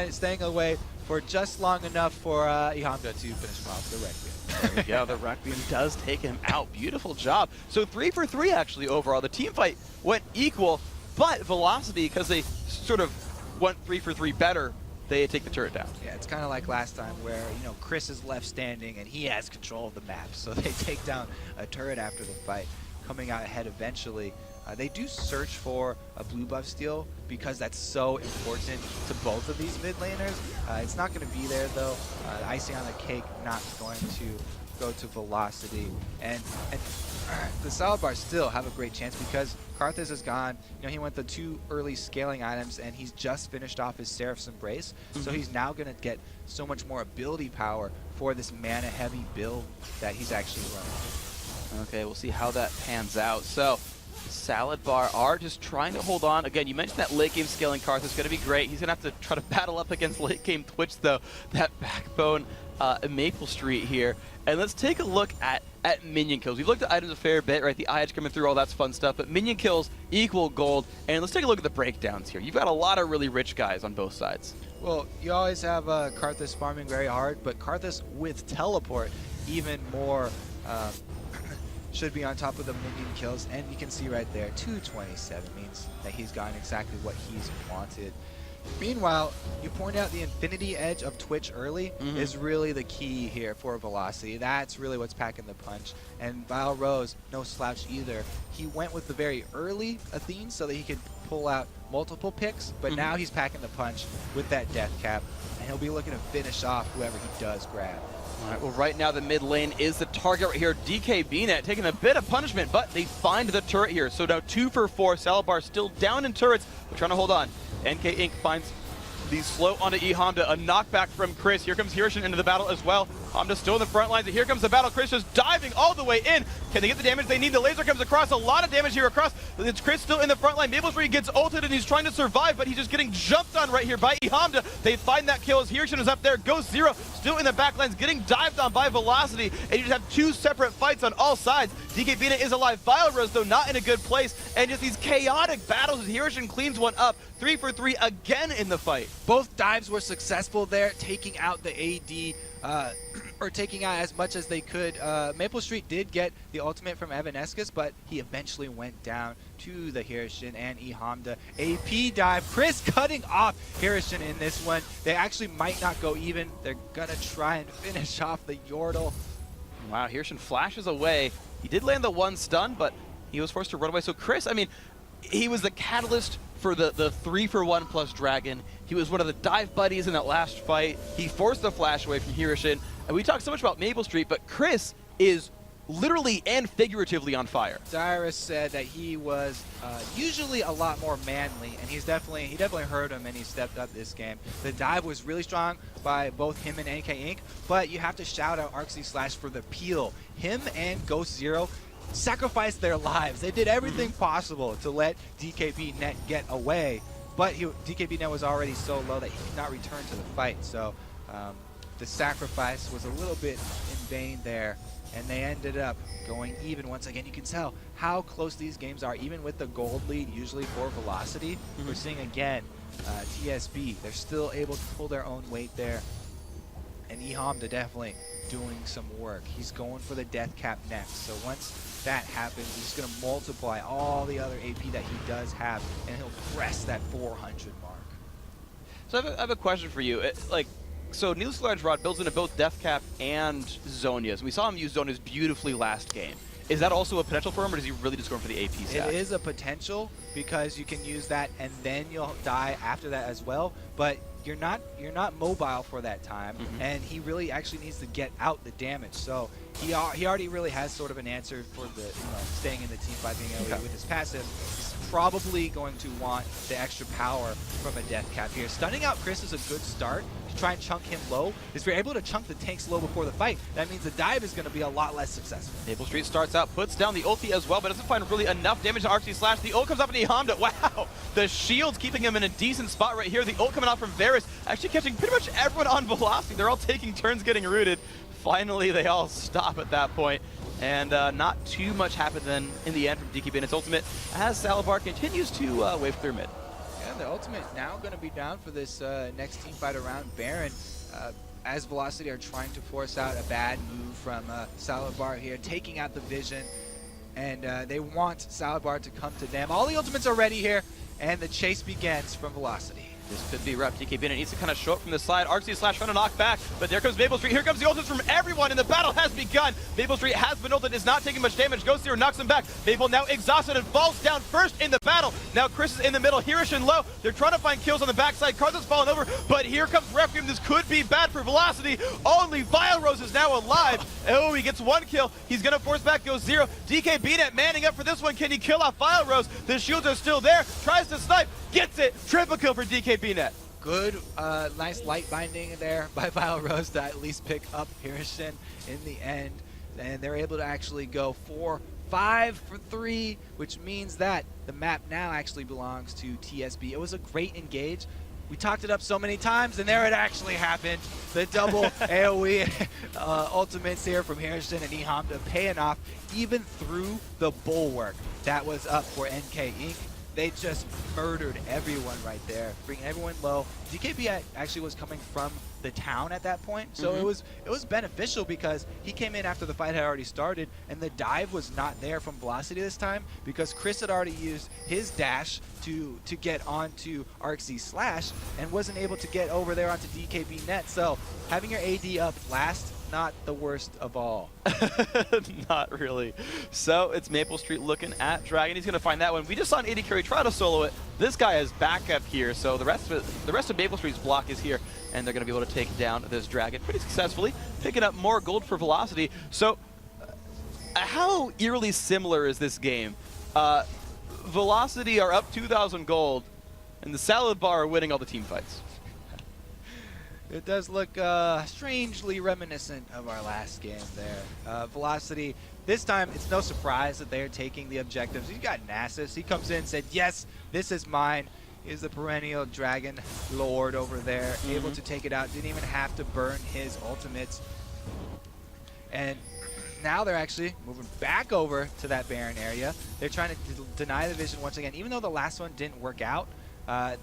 staying away for just long enough for eHamda to finish him off the Requiem. There we go. The Requiem does take him out. Beautiful job. So 3 for 3 actually overall. The team fight went equal, but Velocity, because they sort of went 3 for 3 better, they take the turret down. Yeah, it's kind of like last time where, you know, Chris is left standing and he has control of the map. So they take down a turret after the fight, coming out ahead eventually. They do search for a blue buff steal because that's so important to both of these mid laners. It's not going to be there though. The icing on the cake not going to go to Velocity. And the Salad Bar still have a great chance because Karthus is gone. You know, he went the 2 early scaling items and he's just finished off his Seraph's Embrace. So he's now going to get so much more ability power for this mana heavy build that he's actually running. Okay, we'll see how that pans out. So Salad Bar are just trying to hold on. Again, you mentioned that late game scaling Karthus is going to be great. He's going to have to try to battle up against late game Twitch though. That backbone Maple Street here. And let's take a look at minion kills. We've looked at items a fair bit, right? The edge coming through, all that's fun stuff. But minion kills equal gold. And let's take a look at the breakdowns here. You've got a lot of really rich guys on both sides. Well, you always have Karthus farming very hard, but Karthus with teleport even more should be on top of the minion kills. And you can see right there, 227 means that he's gotten exactly what he's wanted. Meanwhile, you point out the Infinity Edge of Twitch early is really the key here for Velocity. That's really what's packing the punch. And Vile Rose, no slouch either. He went with the very early Athene so that he could pull out multiple picks, but now he's packing the punch with that death cap, and he'll be looking to finish off whoever he does grab. All right, well, right now the mid lane is the target right here. DK BNet taking a bit of punishment, but they find the turret here. So now 2 for 4. Salad Bar still down in turrets, but trying to hold on. NK Inc. finds the slow onto eHamda, a knockback from Chris. Here comes Hirshin into the battle as well. Hamda still in the front lines, and here comes the battle. Chris just diving all the way in. Can they get the damage they need? The laser comes across, a lot of damage here across. It's Chris still in the front line. Maple Street gets ulted, and he's trying to survive, but he's just getting jumped on right here by eHamda. They find that kill as Hirshin is up there. Ghost Zero still in the back lines, getting dived on by Velocity, and you just have 2 separate fights on all sides. DK Bina is alive. Vile Rose, though, not in a good place, and just these chaotic battles as Hirshin cleans one up. 3 for 3 again in the fight. Both dives were successful there, taking out the AD, or taking out as much as they could. Maple Street did get the ultimate from Evanescus, but he eventually went down to the Hirshin and eHamda. AP dive, Chris cutting off Hirshin in this one. They actually might not go even. They're gonna try and finish off the Yordle. Wow, Hirshin flashes away. He did land the 1 stun, but he was forced to run away. So Chris, I mean, he was the catalyst for the 3 for 1 plus Dragon. He was one of the dive buddies in that last fight. He forced the flash away from Hirshin. And we talk so much about Maple Street, but Chris is literally and figuratively on fire. Cyrus said that he was usually a lot more manly, and he definitely heard him and he stepped up this game. The dive was really strong by both him and NK Inc., but you have to shout out Arxy Slash for the peel. Him and Ghost Zero sacrificed their lives. They did everything possible to let DKB Net get away, but DKB Net was already so low that he could not return to the fight. So the sacrifice was a little bit in vain there, and they ended up going even. Once again, you can tell how close these games are, even with the gold lead usually for Velocity. We're seeing again TSB, they're still able to pull their own weight there. And eHamda definitely doing some work. He's going for the death cap next. So once that happens, he's going to multiply all the other AP that he does have, and he'll crest that 400 mark. So I have a question for you. So Needless Large Rod builds into both death cap and Zonia's. And we saw him use Zonia's beautifully last game. Is that also a potential for him, or does he really just go for the AP stack? It is a potential because you can use that and then you'll die after that as well. But you're not mobile for that time, and he really actually needs to get out the damage. So he already really has sort of an answer for the staying in the team by being able with his passive. He's probably going to want the extra power from a death cap here. Stunning out Chris is a good start to try and chunk him low. If you're able to chunk the tanks low before the fight, that means the dive is going to be a lot less successful. Maple Street starts out, puts down the ulti as well, but doesn't find really enough damage to Arxy Slash. The ult comes up in eHamda. Wow! The shield's keeping him in a decent spot right here. The ult coming out from Varus, actually catching pretty much everyone on Velocity. They're all taking turns getting rooted. Finally, they all stop at that point. And not too much happened then in the end from DK Bennett's ultimate as Salad Bar continues to wave clear mid. Yeah, the ultimate now going to be down for this next team fight around Baron. As Velocity are trying to force out a bad move from Salad Bar here, taking out the vision. And they want Salad Bar to come to them. All the ultimates are ready here, and the chase begins from Velocity. This could be rough. DK Bennett needs to kind of show up from the side. RC Slash trying to knock back, but there comes Maple Street. Here comes the ultimates from everyone, and the battle has begun. Maple Street has been ulted, is not taking much damage. Ghost Zero knocks him back. Maple now exhausted and falls down first in the battle. Now Chris is in the middle. Hirishin low. They're trying to find kills on the backside. Karthus falling over, but here comes Requiem. This could be bad for Velocity. Only Vile Rose is now alive. Oh, he gets one kill. He's going to force back Ghost Zero. DK Bennett manning up for this one. Can he kill off Vile Rose? The shields are still there. Tries to snipe. Gets it. Triple kill for DK Bennett. Good, nice light binding there by Vile Rose to at least pick up Hirishin in the end. And they're able to actually go 4-5 for 3, which means that the map now actually belongs to TSB. It was a great engage. We talked it up so many times, and there it actually happened. The double AoE ultimates here from Hirishin and eHamda paying off even through the bulwark that was up for NK Inc. They just murdered everyone right there, bringing everyone low. DKB actually was coming from the town at that point, so it was beneficial because he came in after the fight had already started, and the dive was not there from Velocity this time because Chris had already used his dash to get onto ArcZ Slash and wasn't able to get over there onto DKB net. So having your AD up last, not the worst of all. Not really. So it's Maple Street looking at Dragon. He's going to find that one. We just saw an AD carry try to solo it. This guy is backup here, so the rest of Maple Street's block is here, and they're going to be able to take down this Dragon pretty successfully, picking up more gold for Velocity. So how eerily similar is this game? Velocity are up 2,000 gold, and the Salad Bar are winning all the team fights. It does look strangely reminiscent of our last game there. Velocity, this time it's no surprise that they're taking the objectives. You got Nasus. He comes in and said, yes, this is mine. He's the perennial Dragon Lord over there, able to take it out. Didn't even have to burn his ultimates. And now they're actually moving back over to that Baron area. They're trying to deny the vision once again. Even though the last one didn't work out,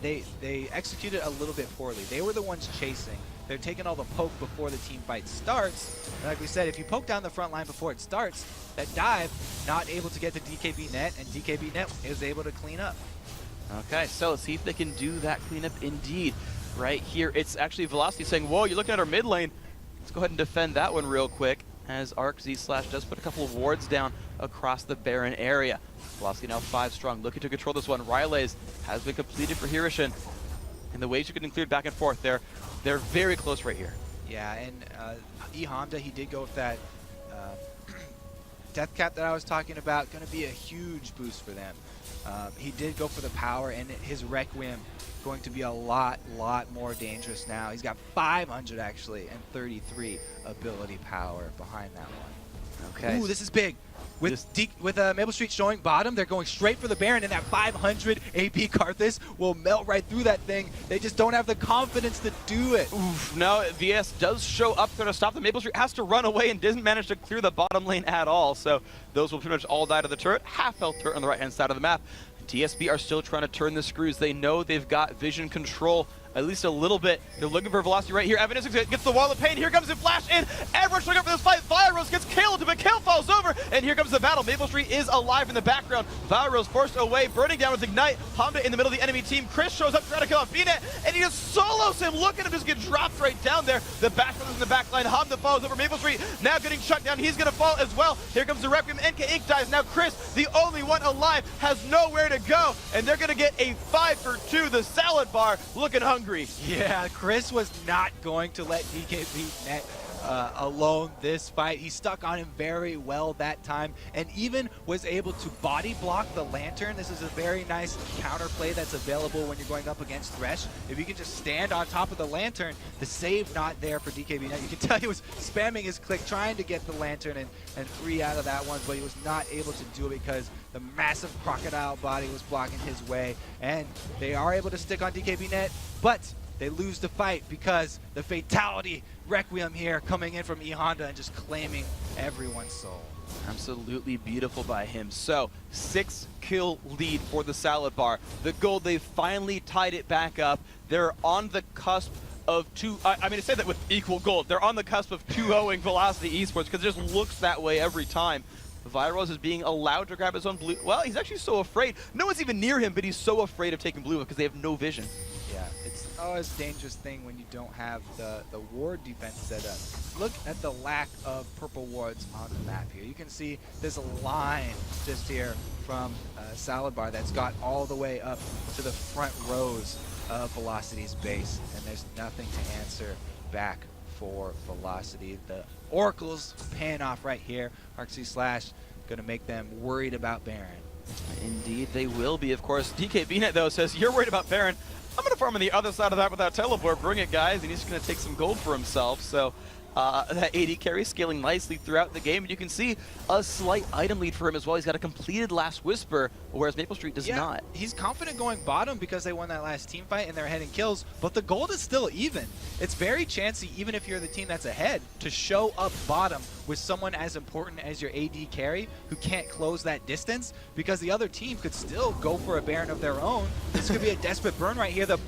they executed a little bit poorly. They were the ones chasing. They're taking all the poke before the team fight starts. And like we said, if you poke down the front line before it starts, that dive, not able to get to DKB net, and DKB net is able to clean up. Okay, so let's see if they can do that cleanup indeed. Right here, it's actually Velocity saying, whoa, you're looking at our mid lane. Let's go ahead and defend that one real quick, as ArcZ Slash does put a couple of wards down across the Baron area. Velocity now 5 strong, looking to control this one. Rylays has been completed for Hirishin, and the waves are getting cleared back and forth. They're very close right here. Yeah, and eHamda, he did go with that death cap that I was talking about. Going to be a huge boost for them. He did go for the power, and his Requiem going to be a lot more dangerous now. He's got 500 actually, and 33 ability power behind that one. Okay. Ooh, this is big. With Maple Street showing bottom, they're going straight for the Baron, and that 500 AB Karthus will melt right through that thing. They just don't have the confidence to do it. Oof. Now, VS does show up there to stop them. Maple Street has to run away and doesn't manage to clear the bottom lane at all. So those will pretty much all die to the turret. Half health turret on the right-hand side of the map. TSB are still trying to turn the screws. They know they've got vision control, at least a little bit. They're looking for Velocity right here. Evanescence gets the wall of pain. Here comes the flash in. Everyone's showing up for this fight. Virus gets killed, but kill falls over. And here comes the battle. Maple Street is alive in the background. Virus forced away, burning down with Ignite. Hamda in the middle of the enemy team. Chris shows up trying to kill off VNet, and he just solos him. Look at him just get dropped right down there. The Bash Brothers in the back line. Hamda falls over. Maple Street now getting shut down. He's going to fall as well. Here comes the Requiem. NK Inc. dies. Now Chris, the only one alive, has nowhere to go, and they're going to get a 5 for 2. The Salad Bar looking hungry. Yeah, Chris was not going to let DKB net alone this fight. He stuck on him very well that time, and even was able to body block the Lantern. This is a very nice counterplay that's available when you're going up against Thresh. If you can just stand on top of the Lantern, the save not there for DKB net. You can tell he was spamming his click, trying to get the Lantern and free out of that one, but he was not able to do it because the massive crocodile body was blocking his way, and they are able to stick on DKB net, but they lose the fight because the Fatality Requiem here coming in from eHamda and just claiming everyone's soul. Absolutely beautiful by him. So 6-kill lead for the Salad Bar. The gold, they finally tied it back up. They're on the cusp of I mean to say that with equal gold. They're on the cusp of 2-0ing Velocity eSports because it just looks that way every time. Virus is being allowed to grab his own blue. Well, he's actually so afraid. No one's even near him, but he's so afraid of taking blue because they have no vision. Yeah, it's always a dangerous thing when you don't have the ward defense set up. Look at the lack of purple wards on the map here. You can see there's a line just here from Salad Bar that's got all the way up to the front rows of Velocity's base, and there's nothing to answer back for Velocity. The Oracle's paying off right here. Arxie Slash gonna make them worried about Baron. Indeed, they will be, of course. DK BNet, though, says, you're worried about Baron. I'm going to farm on the other side of that without teleport. Bring it, guys. And he's just going to take some gold for himself. So that AD carry scaling nicely throughout the game. And you can see a slight item lead for him as well. He's got a completed Last Whisper, whereas Maple Street does not. He's confident going bottom because they won that last team fight and they're ahead in kills, but the gold is still even. It's very chancy, even if you're the team that's ahead, to show up bottom with someone as important as your AD carry who can't close that distance, because the other team could still go for a Baron of their own. This could be a desperate burn right here. The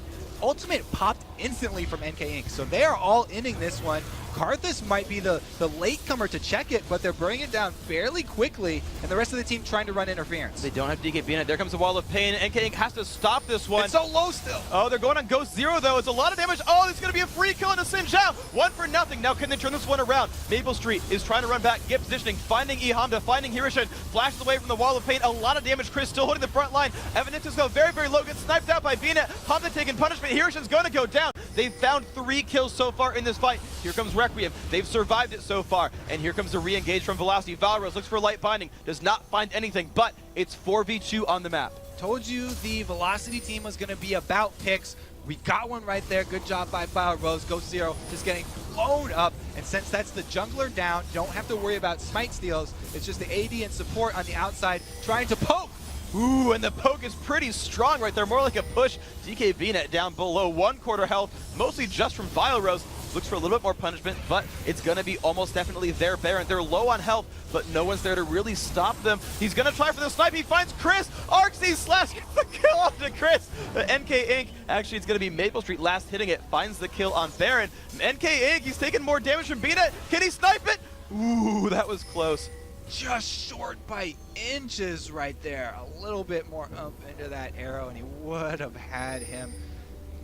ultimate popped instantly from NK Inc. So they are all inning this one. Karthus might be the latecomer to check it, but they're bringing it down fairly quickly, and the rest of the team trying to run interference. They don't have DK BNet. There comes the wall of pain. NK Inc. has to stop this one. It's so low still. Oh, they're going on Ghost Zero, though. It's a lot of damage. Oh, it's going to be a free kill into Sin Zhao. 1 for nothing. Now, can they turn this one around? Maple Street is trying to run back, get positioning, finding Ehamda, finding Hirishin, flashes away from the wall of pain. A lot of damage. Chris still holding the front line. Evanescence go very, very low. Gets sniped out by BNet. Hamda taking punishment. Hirishin's going to go down. They've found 3 kills so far in this fight. Here comes Requiem. They've survived it so far. And here comes the re-engage from Velocity. Valrose looks for light binding. Does not find anything, but it's 4v2 on the map. Told you the Velocity team was going to be about picks. We got one right there. Good job by Valrose. Ghost Zero just getting blown up. And since that's the jungler down, you don't have to worry about smite steals. It's just the AD and support on the outside trying to poke. Ooh, and the poke is pretty strong right there. More like a push. DK BNet down below 1/4 health, mostly just from Valrose. Looks for a little bit more punishment, but it's going to be almost definitely their Baron. They're low on health, but no one's there to really stop them. He's going to try for the snipe. He finds Chris. Arxie Slash gets the kill onto Chris. The NK Inc. Actually, it's going to be Maple Street last hitting it. Finds the kill on Baron. NK Inc. He's taking more damage from BNet. Can he snipe it? Ooh, that was close. Just short by inches right there. A little bit more up into that arrow, and he would have had him.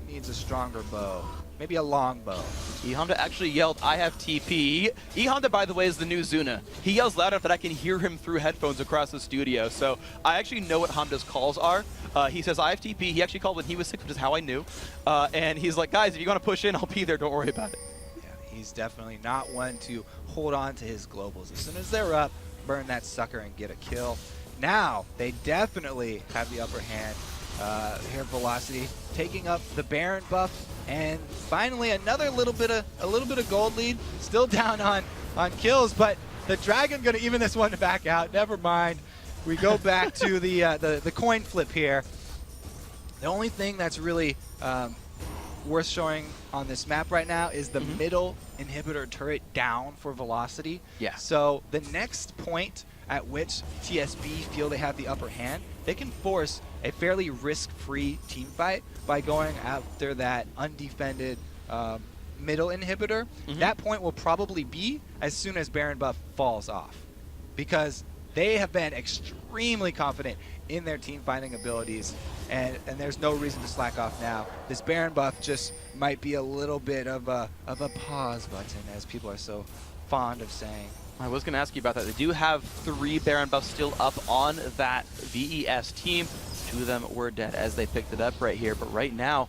Needs a stronger bow. Maybe a long bow. Ehamda actually yelled, I have TP. Ehamda, by the way, is the new Zuna. He yells loud enough that I can hear him through headphones across the studio. So I actually know what Hamda's calls are. He says, I have TP. He actually called when he was sick, which is how I knew. And he's like, guys, if you want to push in, I'll be there. Don't worry about it. Yeah, he's definitely not one to hold on to his globals. As soon as they're up, burn that sucker and get a kill. Now, they definitely have the upper hand. Here Velocity taking up the Baron buff, and finally another little bit of gold lead. Still down on kills, but the Dragon gonna even this one back out. Never mind. We go back to the coin flip here. The only thing that's really worth showing on this map right now is the middle inhibitor turret down for Velocity. Yeah. So the next point at which TSB feel they have the upper hand, they can force a fairly risk-free team fight by going after that undefended middle inhibitor. That point will probably be as soon as Baron buff falls off, because they have been extremely confident in their team fighting abilities, and there's no reason to slack off now. This Baron buff just might be a little bit of a pause button, as people are so fond of saying. I was going to ask you about that. They do have 3 Baron buffs still up on that VES team. 2 of them were dead as they picked it up right here, but right now,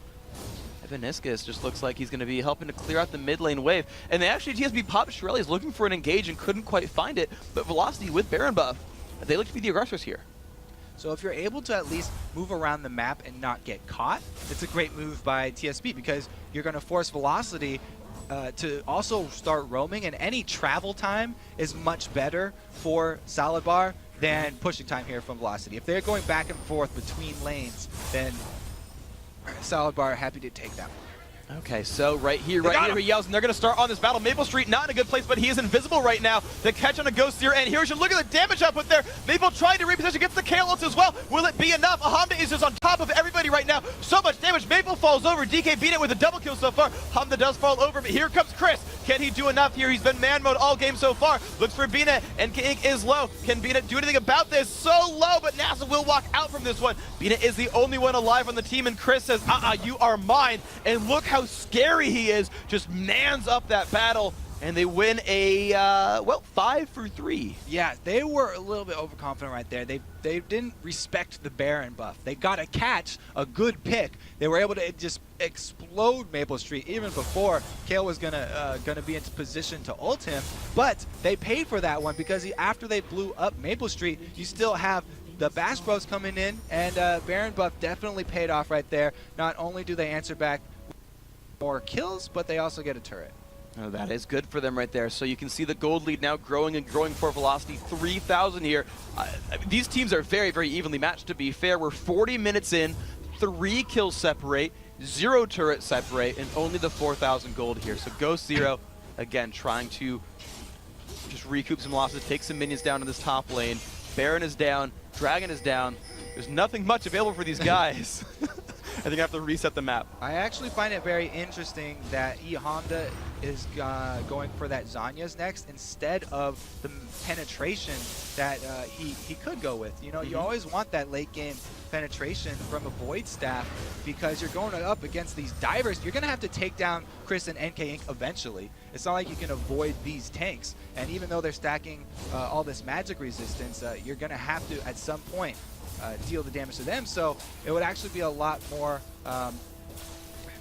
Evanescence just looks like he's going to be helping to clear out the mid lane wave. And they actually, TSB popped Shirley is looking for an engage and couldn't quite find it, but Velocity with Baron buff, they look to be the aggressors here. So if you're able to at least move around the map and not get caught, it's a great move by TSB, because you're going to force Velocity to also start roaming, and any travel time is much better for Salad Bar than pushing time here from Velocity. If they're going back and forth between lanes, then Salad Bar are happy to take that one. Okay, so right here, he yells, and they're going to start on this battle. Maple Street not in a good place, but he is invisible right now. The catch on a Ghost here, and here's your look at the damage output there. Maple trying to reposition, gets the KO as well. Will it be enough? Hamda is just on top of everybody right now. So much damage. Maple falls over. DK beat it with a double kill so far. Hamda does fall over, but here comes Chris. Can he do enough here? He's been man mode all game so far. Looks for Bina, and King is low. Can Bina do anything about this? So low, but NASA will walk out from this one. Bina is the only one alive on the team, and Chris says, you are mine. And look how scary he is. Just mans up that battle, and they win a, 5 for 3. Yeah, they were a little bit overconfident right there. They didn't respect the Baron buff. They got a catch, a good pick. They were able to just explode Maple Street even before Kale was gonna be into position to ult him. But they paid for that one because after they blew up Maple Street, you still have the Bash Bros coming in, and Baron buff definitely paid off right there. Not only do they answer back more kills, but they also get a turret. Oh, that is good for them right there. So you can see the gold lead now growing and growing for Velocity. 3,000 here. These teams are very, very evenly matched, to be fair. We're 40 minutes in, 3 kills separate, 0 turrets separate, and only the 4,000 gold here. So Ghost Zero, again, trying to just recoup some losses, take some minions down in this top lane. Baron is down, Dragon is down. There's nothing much available for these guys. I think I have to reset the map. I actually find it very interesting that Honda is going for that Zanya's next instead of the penetration that he could go with. You know, you always want that late game penetration from a Void Staff because you're going up against these divers. You're going to have to take down Chris and NK Inc. eventually. It's not like you can avoid these tanks. And even though they're stacking all this magic resistance, you're going to have to, at some point, deal the damage to them. So it would actually be a lot more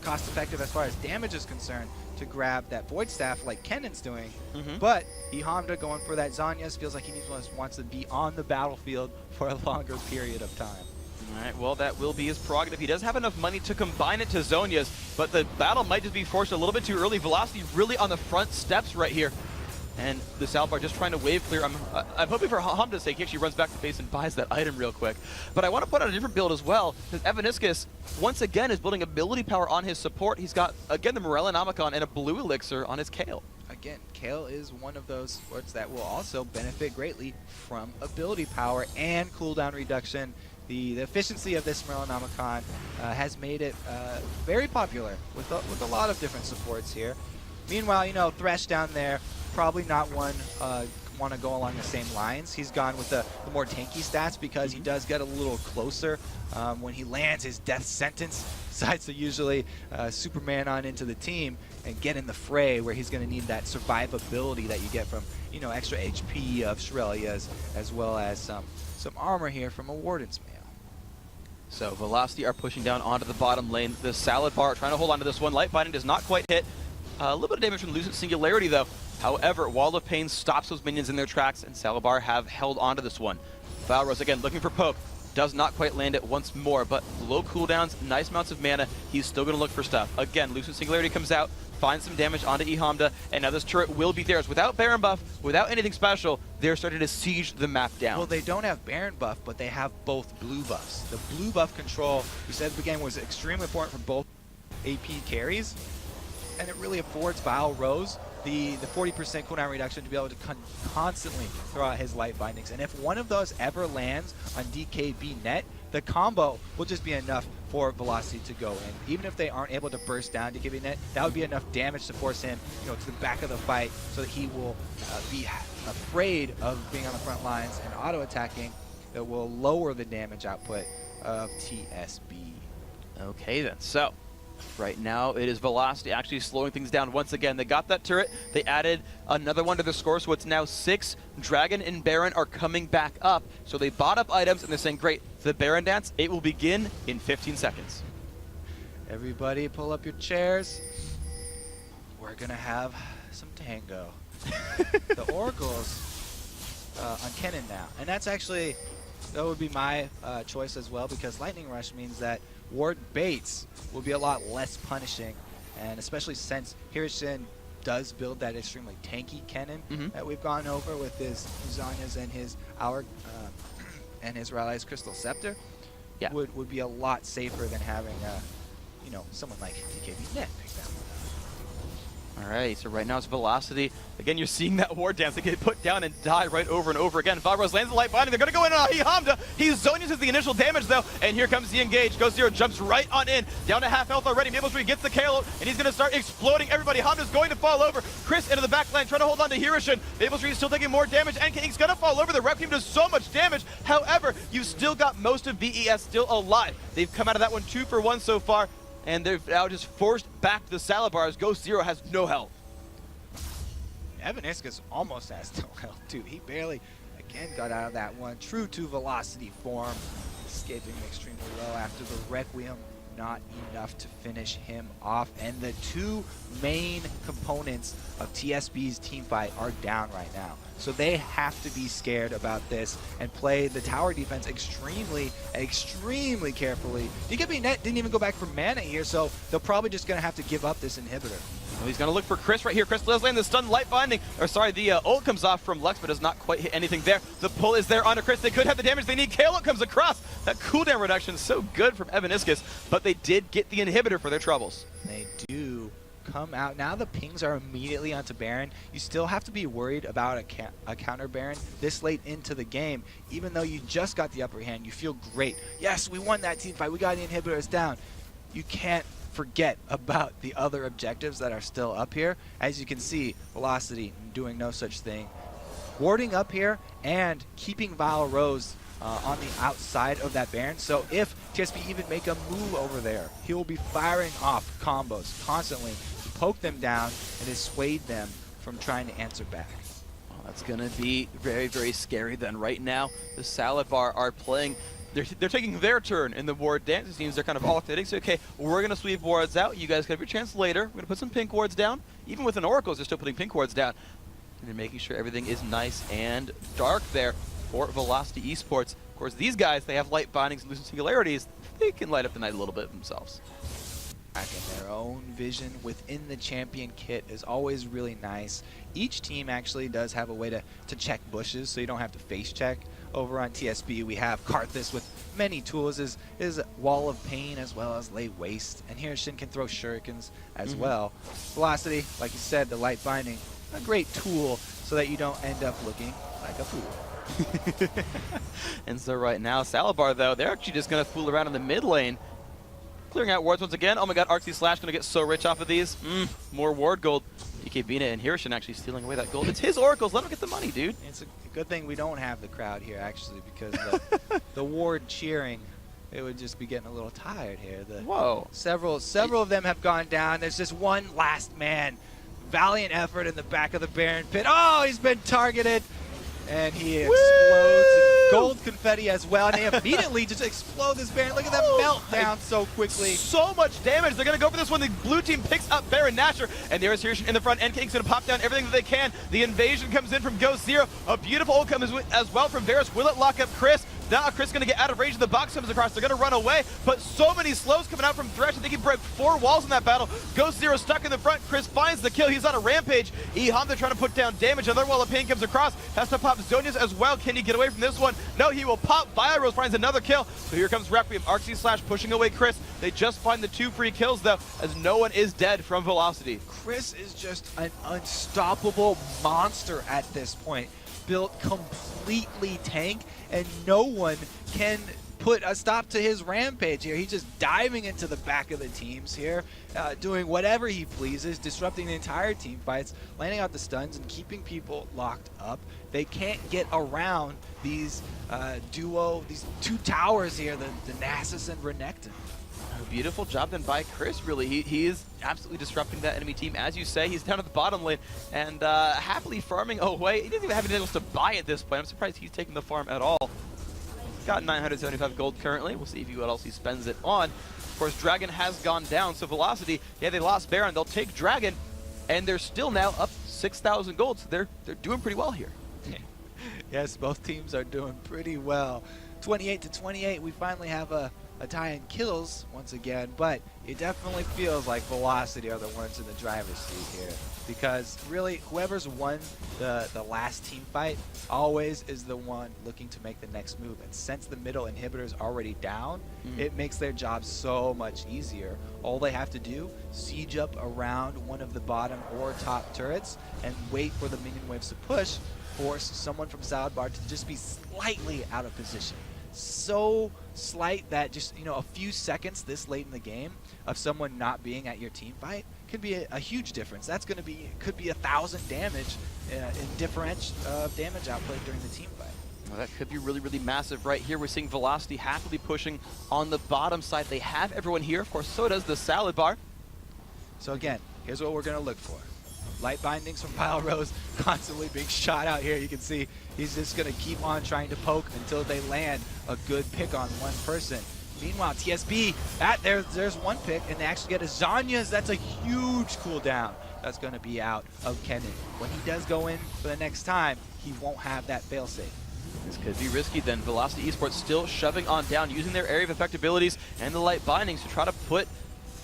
cost effective as far as damage is concerned to grab that Void Staff like Kennan's doing. But Honda going for that Zanya's feels like he wants to be on the battlefield for a longer period of time. All right, well, that will be his prerogative. He does have enough money to combine it to Zonya's, but the battle might just be forced a little bit too early. Velocity really on the front steps right here. And the Salvar just trying to wave clear. I'm hoping for Hamda's sake he actually runs back to base and buys that item real quick. But I want to put out a different build as well, because Evaniscus, once again, is building ability power on his support. He's got, again, the Morellonomicon and a blue elixir on his Kale. Again, Kale is one of those sports that will also benefit greatly from ability power and cooldown reduction. The efficiency of this Morellonomicon has made it very popular with a lot of different supports here. Meanwhile, you know, Thresh down there, probably not one want to go along the same lines. He's gone with the more tanky stats because he does get a little closer when he lands his death sentence. Decides to usually Superman on into the team and get in the fray where he's going to need that survivability that you get from, you know, extra HP of Shurelya's as well as some armor here from a Warden's Mail. So Velocity are pushing down onto the bottom lane. The Salad Bar trying to hold on to this one. Light Binding does not quite hit. A little bit of damage from Lucent Singularity, though. However, Wall of Pain stops those minions in their tracks, and Salabar have held onto this one. Valros, again, looking for poke. Does not quite land it once more, but low cooldowns, nice amounts of mana. He's still going to look for stuff. Again, Lucent Singularity comes out, finds some damage onto eHamda, and now this turret will be theirs. Without Baron buff, without anything special, they're starting to siege the map down. Well, they don't have Baron buff, but they have both blue buffs. The blue buff control, we said at the beginning, was extremely important for both AP carries, and it really affords Val Rose the 40% cooldown reduction to be able to constantly throw out his light bindings. And if one of those ever lands on DKB net, the combo will just be enough for Velocity to go in. Even if they aren't able to burst down DKB net, that would be enough damage to force him, you know, to the back of the fight so that he will be afraid of being on the front lines and auto-attacking that will lower the damage output of TSB. Okay then, so right now it is Velocity actually slowing things down once again. They got that turret, they added another one to the score, so it's now 6. Dragon and Baron are coming back up, so they bought up items and they're saying, great, the Baron dance, it will begin in 15 seconds. Everybody pull up your chairs. We're gonna have some tango. The Oracle's on Kennen now, and that would be my choice as well, because Lightning Rush means that Ward Bates will be a lot less punishing, and especially since Hirshin does build that extremely tanky Kennen that we've gone over with his Zanya's and his Rally's Crystal Scepter, would be a lot safer than having you know, someone like DKB Net pick that one up. All right, so right now it's Velocity. Again, you're seeing that ward dance. They get put down and die right over and over again. Valros lands the light binding. They're going to go in on Hamda. He's Zonius with the initial damage, though, and here comes the engage. Ghost Zero jumps right on in. Down to half health already. Maple Street gets the KO, and he's going to start exploding everybody. Hamda's going to fall over. Chris into the back line, trying to hold on to Hiroshun. Maple Street is still taking more damage, and he's going to fall over. The rep team does so much damage. However, you've still got most of VES still alive. They've come out of that one 2 for 1 so far, and they've now just forced back the Salabars. Ghost Zero has no health. Evan Iskus almost has no health too. He barely, again, got out of that one. True to Velocity form, escaping extremely low after the Requiem. Not enough to finish him off. And the two main components of TSB's team fight are down right now. So they have to be scared about this and play the tower defense extremely carefully. DKB Net didn't even go back for mana here, so they're probably just going to have to give up this inhibitor. Well, he's going to look for Chris right here. Chris does land the stun light binding. Or sorry, the ult comes off from Lux, but does not quite hit anything there. The pull is there onto Chris. They could have the damage they need. Kalo comes across. That cooldown reduction is so good from Evan Iskus, but they did get the inhibitor for their troubles. They do come out. Now the pings are immediately onto Baron. You still have to be worried about a counter Baron this late into the game. Even though you just got the upper hand, you feel great. Yes, we won that team fight. We got the inhibitors down. You can't forget about the other objectives that are still up here. As you can see, Velocity doing no such thing. Warding up here and keeping Val Rose on the outside of that Baron. So if TSB even make a move over there, he will be firing off combos constantly to poke them down and dissuade them from trying to answer back. Well, that's going to be very, very scary then. Right now, the Salabar are playing. They're taking their turn in the ward dance. It seems they're kind of alternating. So, okay, we're going to sweep wards out. You guys have your chance later. We're going to put some pink wards down. Even with an Oracles, they're still putting pink wards down. And they're making sure everything is nice and dark there for Velocity eSports. Of course, these guys, they have light bindings and lucent singularities. They can light up the night a little bit themselves. Back in their own vision within the champion kit is always really nice. Each team actually does have a way to check bushes, so you don't have to face check. Over on TSB, we have Karthus with many tools, his Wall of Pain as well as Lay Waste. And here Shin can throw shurikens as well. Velocity, like you said, the light binding, a great tool so that you don't end up looking like a fool. And so right now, Salabar, though, they're actually just going to fool around in the mid lane. Clearing out wards once again. Oh my god, Artsy Slash going to get so rich off of these. More ward gold. DKB and Hiroshun actually stealing away that gold. It's his Oracles. Let him get the money, dude. It's a good thing we don't have the crowd here, actually, because the ward cheering, it would just be getting a little tired here. Whoa. Several of them have gone down. There's just one last man. Valiant effort in the back of the Baron pit. Oh, he's been targeted. And he explodes. Gold confetti as well. And they immediately just explode this Baron. Look at that meltdown so quickly. So much damage. They're going to go for this one. The blue team picks up Baron Nashor. And there is Hiroshun in the front. NK's going to pop down everything that they can. The invasion comes in from Ghost Zero. A beautiful ult comes as well from Varus. Will it lock up Chris? Now Chris going to get out of range of the box comes across. They're going to run away, but so many slows coming out from Thresh. I think he broke 4 walls in that battle. Ghost Zero stuck in the front. Chris finds the kill. He's on a rampage. Hamda trying to put down damage. Another wall of pain comes across. Has to pop Zonius as well. Can he get away from this one? No, he will pop. Biorose finds another kill. So here comes Requiem. Artsy Slash pushing away Chris. They just find the 2 free kills though, as no one is dead from Velocity. Chris is just an unstoppable monster at this point. Built completely tank, and no one can put a stop to his rampage here. He's just diving into the back of the teams here, doing whatever he pleases, disrupting the entire team fights, landing out the stuns and keeping people locked up. They can't get around these these 2 towers here, the Nasus and Renekton. A beautiful job done by Chris, really. He is absolutely disrupting that enemy team. As you say, he's down at the bottom lane and happily farming away. He doesn't even have anything else to buy at this point. I'm surprised he's taking the farm at all. Got 975 gold currently. We'll see what else he spends it on. Of course, Dragon has gone down, so Velocity, yeah, they lost Baron. They'll take Dragon, and they're still now up 6,000 gold, so they're doing pretty well here. Yes, both teams are doing pretty well. 28 to 28, we finally have a a tie in kills once again, but it definitely feels like Velocity are the ones in the driver's seat here. Because really, whoever's won the last team fight always is the one looking to make the next move. And since the middle inhibitor is already down, it makes their job so much easier. All they have to do, siege up around one of the bottom or top turrets and wait for the minion waves to push, force someone from Salad Bar to just be slightly out of position. So slight that just, a few seconds this late in the game of someone not being at your team fight could be a huge difference. That's going to be, could be 1,000 damage in differential damage output during the team fight. Well, that could be really, really massive. Right here, we're seeing Velocity happily pushing on the bottom side. They have everyone here. Of course, so does the Salad Bar. So again, here's what we're going to look for. Light bindings from Pile Rose constantly being shot out here. You can see he's just going to keep on trying to poke until they land a good pick on one person. Meanwhile, TSB, there's one pick, and they actually get a Zanya's. That's a huge cooldown that's going to be out of Kennen. When he does go in for the next time, he won't have that failsafe. This could be risky then. Velocity eSports still shoving on down, using their area of effect abilities and the light bindings to try to put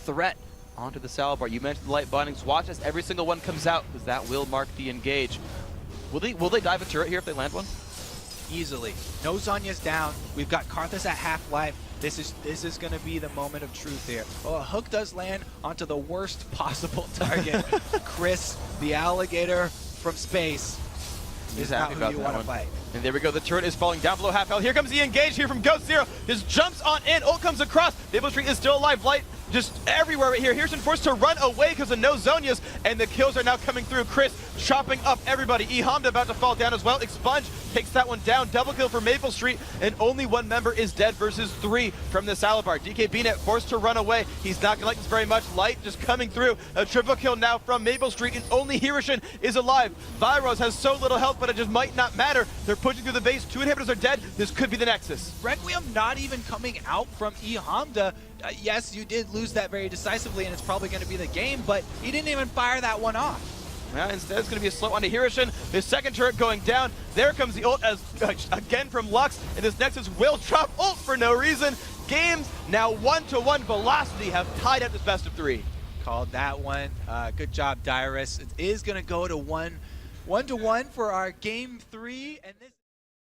threat onto the Salad Bar. You mentioned the light bindings. Watch as every single one comes out, because that will mark the engage. Will they dive a turret here if they land one? Easily. No Zanya's down. We've got Karthus at half-life. This is going to be the moment of truth here. Oh, a hook does land onto the worst possible target. Chris, the alligator from space, is not who you want to fight. And there we go. The turret is falling down below half health. Here comes the engage here from Ghost Zero. Just jumps on in. Ult comes across. Maple Street is still alive. Light just everywhere right here. Here's forced to run away because of no Zonias, and the kills are now coming through. Chris chopping up everybody. eHamda about to fall down as well. Expunge takes that one down. Double kill for Maple Street, and only one member is dead versus 3 from the Salad Bar. DK BNet forced to run away. He's not gonna like this very much. Light just coming through. A triple kill now from Maple Street, and only Hiroshин is alive. Vyros has so little health, but it just might not matter. They're pushing through the base. 2 inhibitors are dead. This could be the Nexus. Requiem not even coming out from eHamda. Yes, you did lose that very decisively, and it's probably going to be the game, but he didn't even fire that one off. Yeah, instead it's going to be a slow onto Hiroshин. His second turret going down. There comes the ult as again from Lux, and this Nexus will drop ult for no reason. Games now 1-1. Velocity have tied up this best of 3. Called that one. Good job, Dyrus. It is going to go to 1-1 for our game 3, and this.